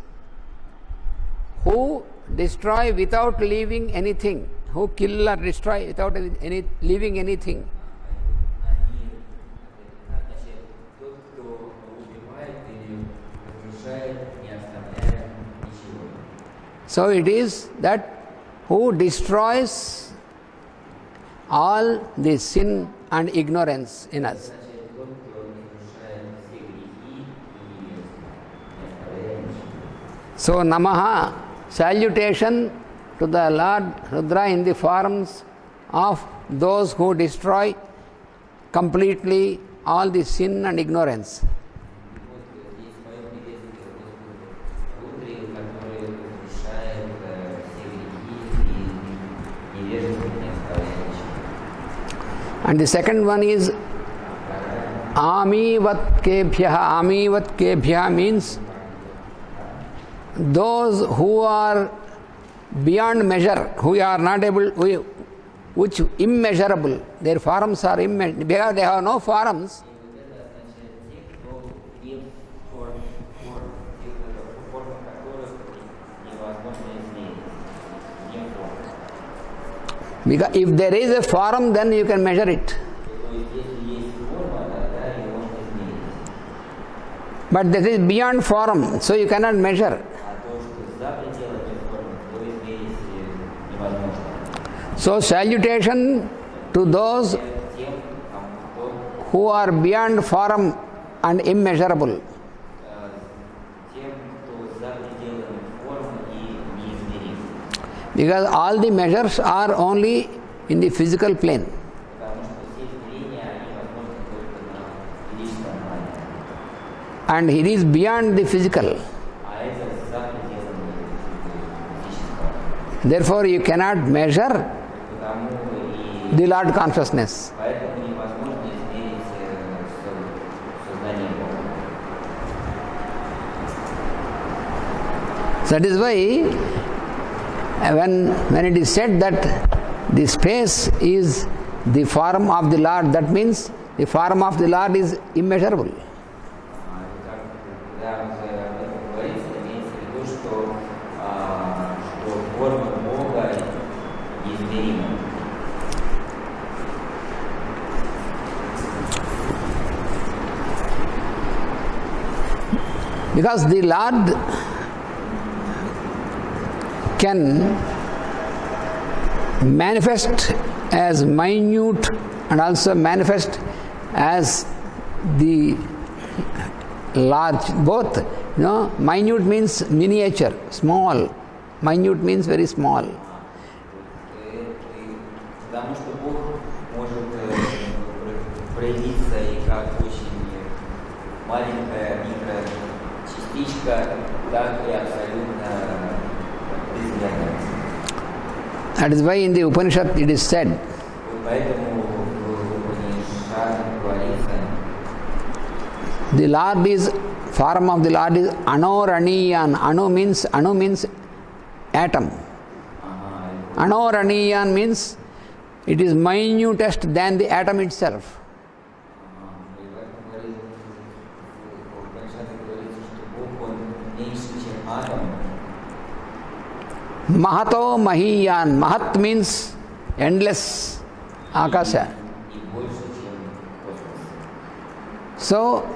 who destroy without leaving anything, who kill or destroy without leaving anything. So it is that who destroys all the sin and ignorance in us. So Namaha, salutation to the Lord Rudra in the forms of those who destroy completely all the sin and ignorance. And the second one is Amivatkebhyah. Amivatkebhyah means those who are beyond measure, who are not able, which immeasurable, their forms are immeasurable, because they have no forms. Because if there is a form, then you can measure it. But that is beyond form, so you cannot measure. So salutation to those who are beyond form and immeasurable. Because all the measures are only in the physical plane. And it is beyond the physical. Therefore, you cannot measure the Lord consciousness. So that is why when it is said that the space is the form of the Lord, that means the form of the Lord is immeasurable. Because the Lord can manifest as minute and also manifest as the large, both. Minute means miniature, small. Minute means very small. Потому что Бог может проявиться и как очень маленькая микрочастичка, так и абсолютно безмерная. That is why in the Upanishad it is said, the Lord is, form of the Lord is anoraniyan. Anu means atom. Anoraniyan means it is minutest than the atom itself. Mahato Mahiyan. Mahat means endless Akasha. So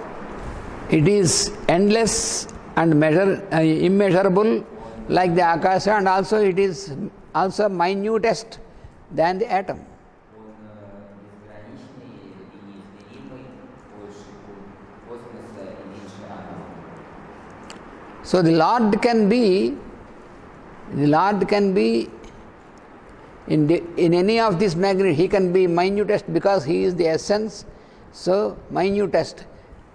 it is endless and immeasurable like the Akasha, and also it is also minutest than the atom. So the Lord can be in any of these magnitude. He can be minutest because he is the essence, so minutest,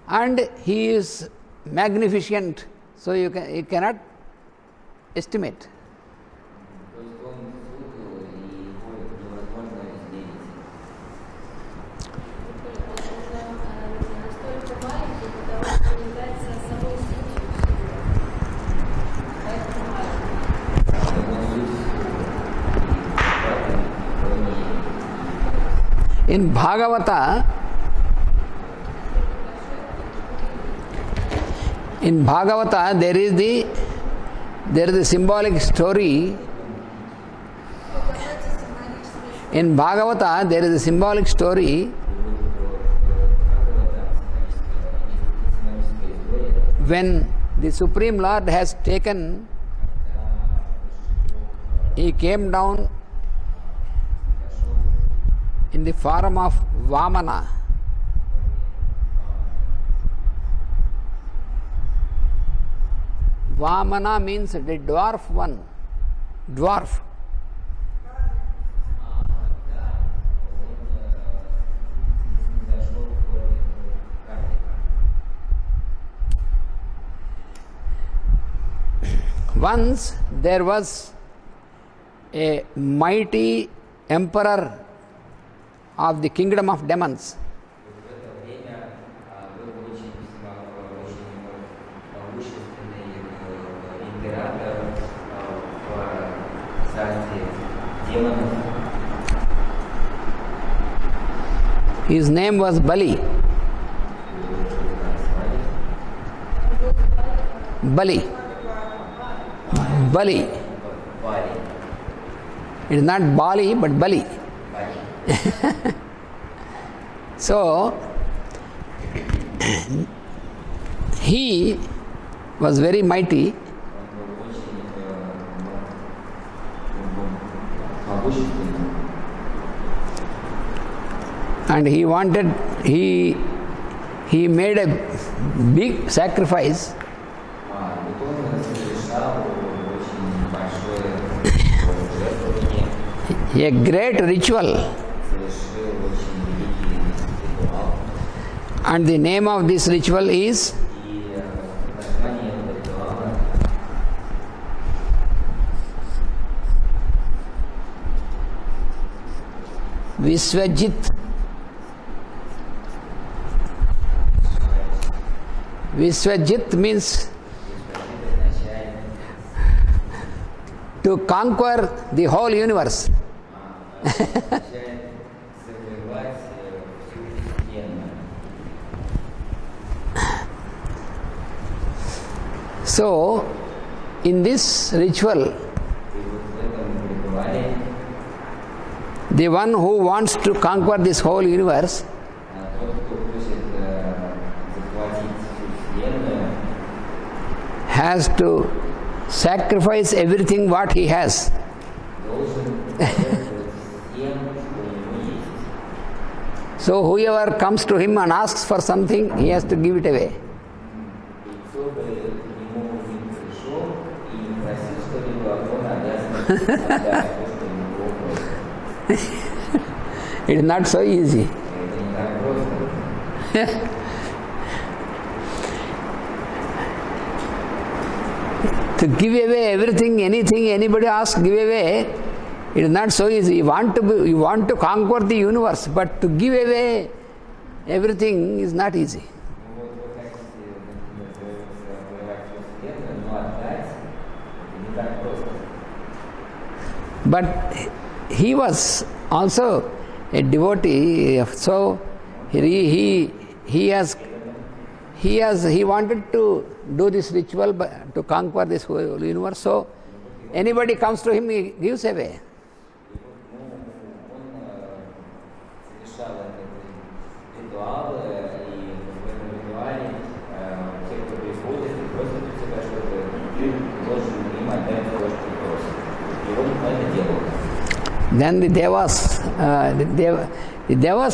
and he is magnificent, so you cannot estimate. In Bhagavata, there is the symbolic story. In Bhagavata, there is a symbolic story when the Supreme Lord has taken, he came down in the form of Vamana. Vamana means the dwarf one. Dwarf. Once there was a mighty emperor of the kingdom of demons. His name was Bali. Bali. Bali. It is not Bali, but Bali. So, he was very mighty. And he made a big sacrifice. A great ritual. And the name of this ritual is Viswajit. Viswajit means to conquer the whole universe. So, in this ritual, the one who wants to conquer this whole universe has to sacrifice everything what he has. So whoever comes to him and asks for something, he has to give it away. It is not so easy. To give away everything, anything anybody asks, give away, it is not so easy. You want to conquer the universe, but to give away everything is not easy. But he was also a devotee, so he wanted to do this ritual to conquer this whole universe. So anybody comes to him, he gives away. Then the Devas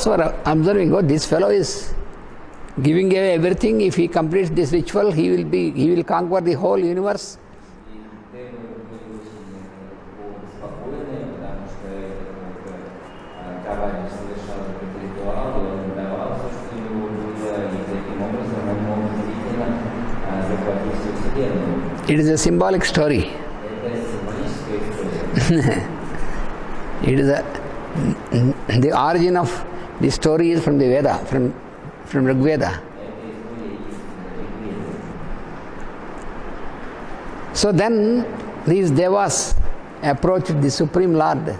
were observing, oh, this fellow is giving away everything. If he completes this ritual, he will conquer the whole universe. It is a symbolic story. It is the origin of the story is from the Veda, from Rig Veda. So then these Devas approached the Supreme Lord.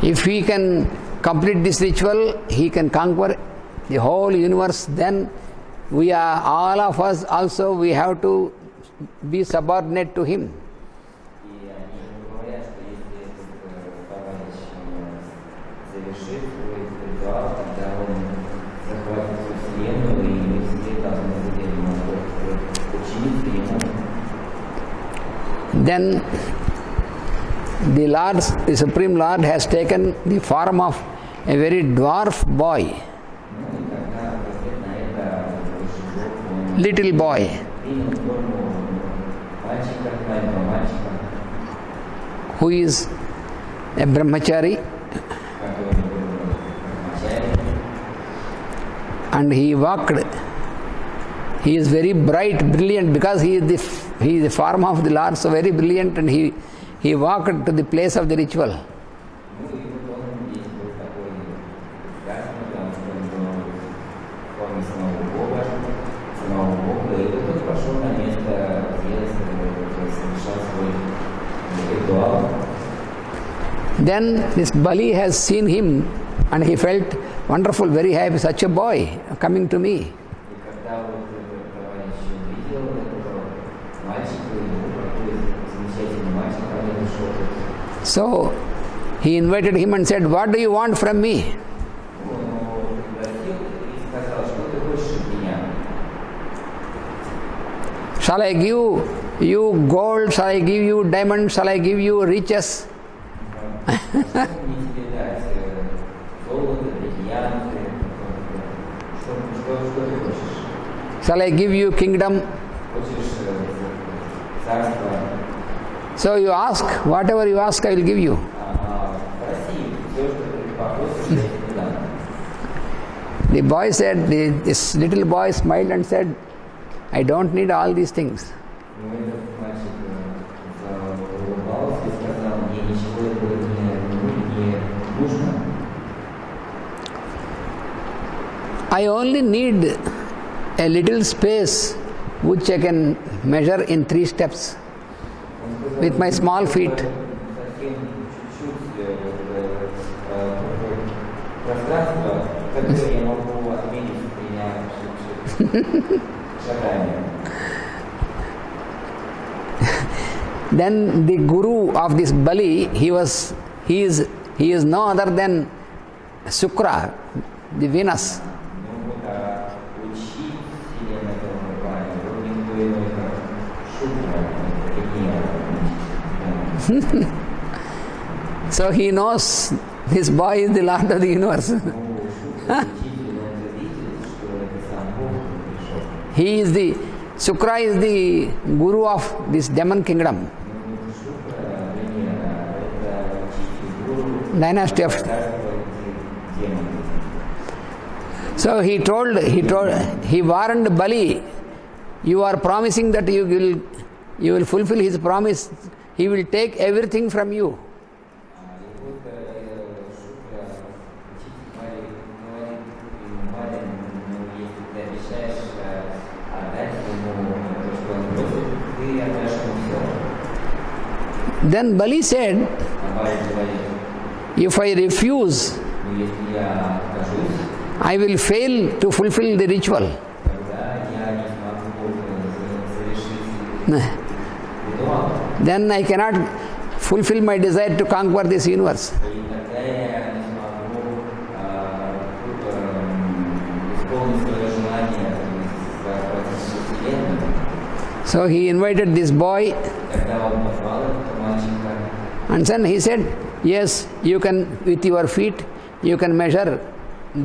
If he can complete this ritual, he can conquer the whole universe. Then all of us also, we have to be subordinate to him. Then the Supreme Lord has taken the form of a very dwarf boy, little boy, who is a brahmachari, and he walked. He is very bright, brilliant, because he is the form of the Lord, so very brilliant, and he walked to the place of the ritual. Then this Bali has seen him and he felt wonderful, very happy, such a boy coming to me. So he invited him and said, "What do you want from me?" "Shall I give you gold? Shall I give you diamonds? Shall I give you riches?" "Shall I give you kingdom?" So you ask, whatever you ask, I will give you. The boy said, this little boy smiled and said, "I don't need all these things." "I only need a little space which I can measure in 3 steps with my small feet." Then the guru of this Bali, he is no other than Shukra, the Venus. So he knows this boy is the Lord of the universe. Shukra is the guru of this demon kingdom. Dynasty of. So he warned Bali, "You are promising that you will fulfill his promise. He will take everything from you." Then Bali said, "If I refuse, I will fail to fulfill the ritual." Then I cannot fulfill my desire to conquer this universe. So he invited this boy, and then he said, "Yes, you can, with your feet, you can measure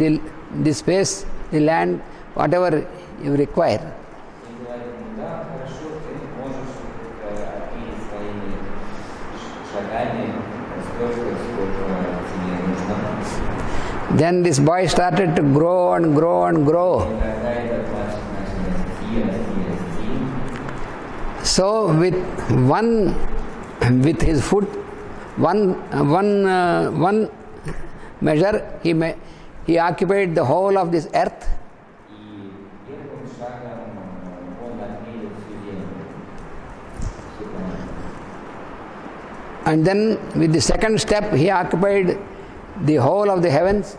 the space, the land, whatever you require." Then this boy started to grow and grow and grow. So with his foot, one measure, he occupied the whole of this earth. And then with the second step, he occupied the whole of the heavens.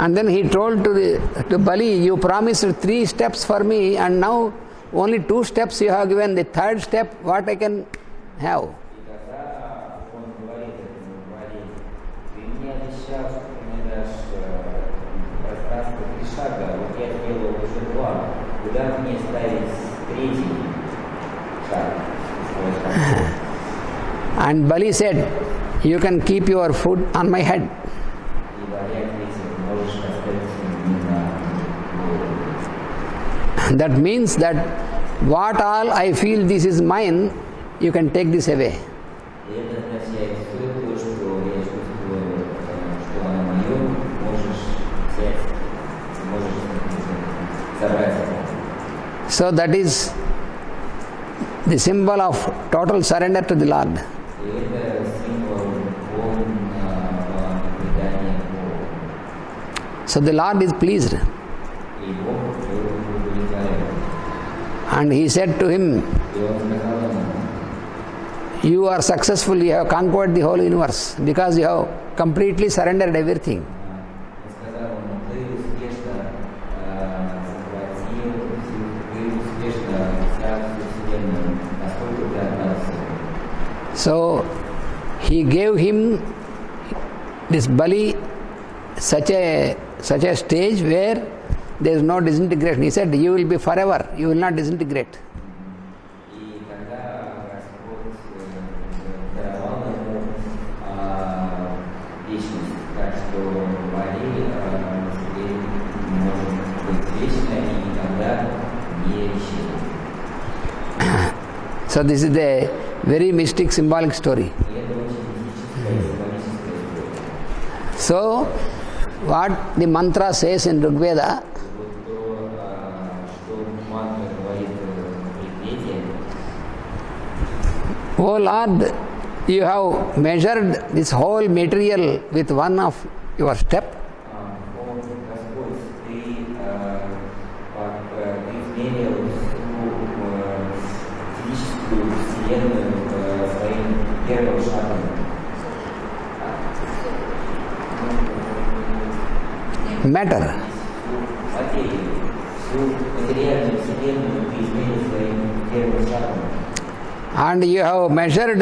And then he told to Bali, "You promised 3 steps for me, and now only 2 steps you have given. The 3rd step, what I can have?" And Bali said, "You can keep your food on my head." That means that what all I feel this is mine, you can take this away. So that is the symbol of total surrender to the Lord. So the Lord is pleased. And he said to him, И он сказал ему, you are successful, you have conquered the whole universe because you have completely surrendered everything. он сказал ему, ты успешно захватил, ты успешно взял всю Вселенную, насколько ты отдался. So he gave him, this Bali, such a stage where there is no disintegration. He said, you will be forever, you will not disintegrate. И когда Господь даровал ему вечность, так что Бали теперь может быть вечно и никогда не исчезнет. So this is a very mystic symbolic story. И это очень мистическая, символическая история. So what the mantra says in Rig Veda, Вот то, что мантра говорит в Ригведе, O Lord, you have measured this whole material with one of your step. О Господь, ты измерил всю физическую вселенную своим первым шагом. Matter. Всю материю, всю материальную вселенную ты измерил своим первым шагом. And you have measured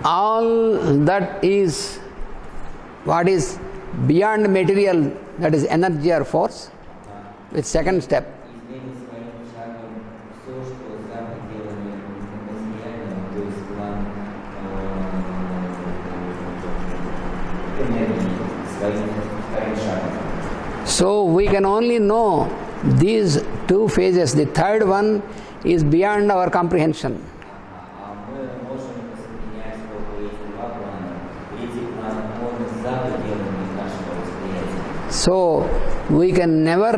all that is, what is beyond material, that is energy or force, with second step. Измерил своим шагом все, что за пределами материального, то есть план энергии, своим вторым шагом. So we can only know these two phases. The third one is beyond our comprehension. Мы можем воспринять только эти два плана. Третий план, он за пределами нашего восприятия. So we can never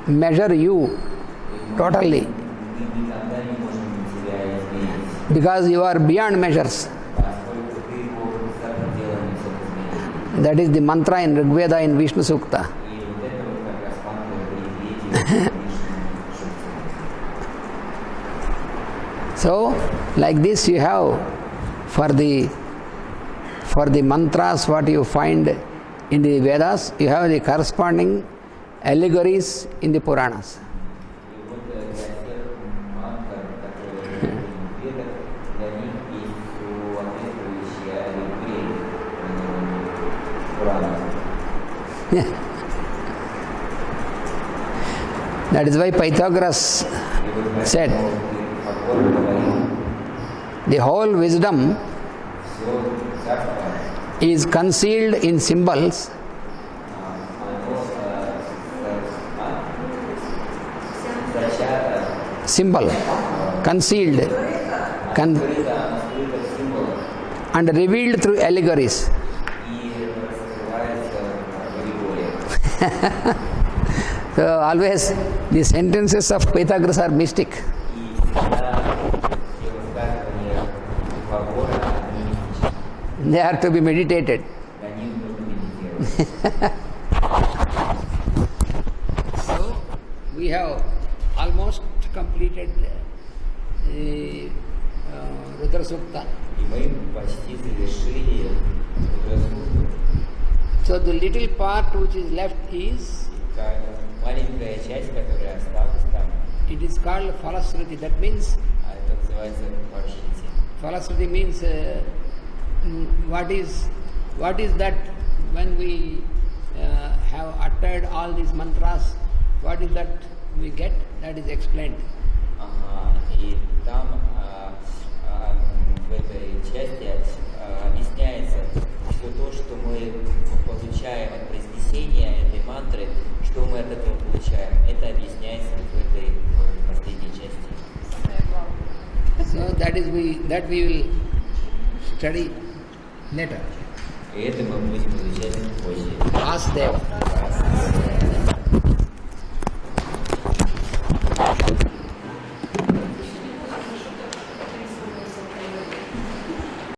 measure you totally Мы никогда не можем тебя измерить, because you are beyond measures. поскольку ты за пределами всех измерений. That is the mantra in Rig Veda in Vishnu Sukta. И вот это вот как раз мантра в Ригведе, So, like this you have for the mantras what you find in the Vedas, you have the corresponding allegories in the Puranas. И вот для тех мантр, которые в Ведах, для них есть соответствующие аллегории в Пуранах. That is why Pythagoras said, the whole wisdom is concealed in symbols symbol, concealed and revealed through allegories. So always the sentences of Pythagoras are mystic. They are to be meditated. So we have almost completed Rudrasuktam. So the little part which is left is, Маленькая часть, которая осталась там, it is called Falasruti. That means, это называется поощрение. Falasruti means what is that when we have uttered all these mantras, what is that we get? That is explained. И там в этой части объясняется, что то, что мы получаем от произнесения этой мантры, что мы от этого получаем, это объясняется в этой последней части. So that we will study later. И это мы будем изучать позже. Ask them.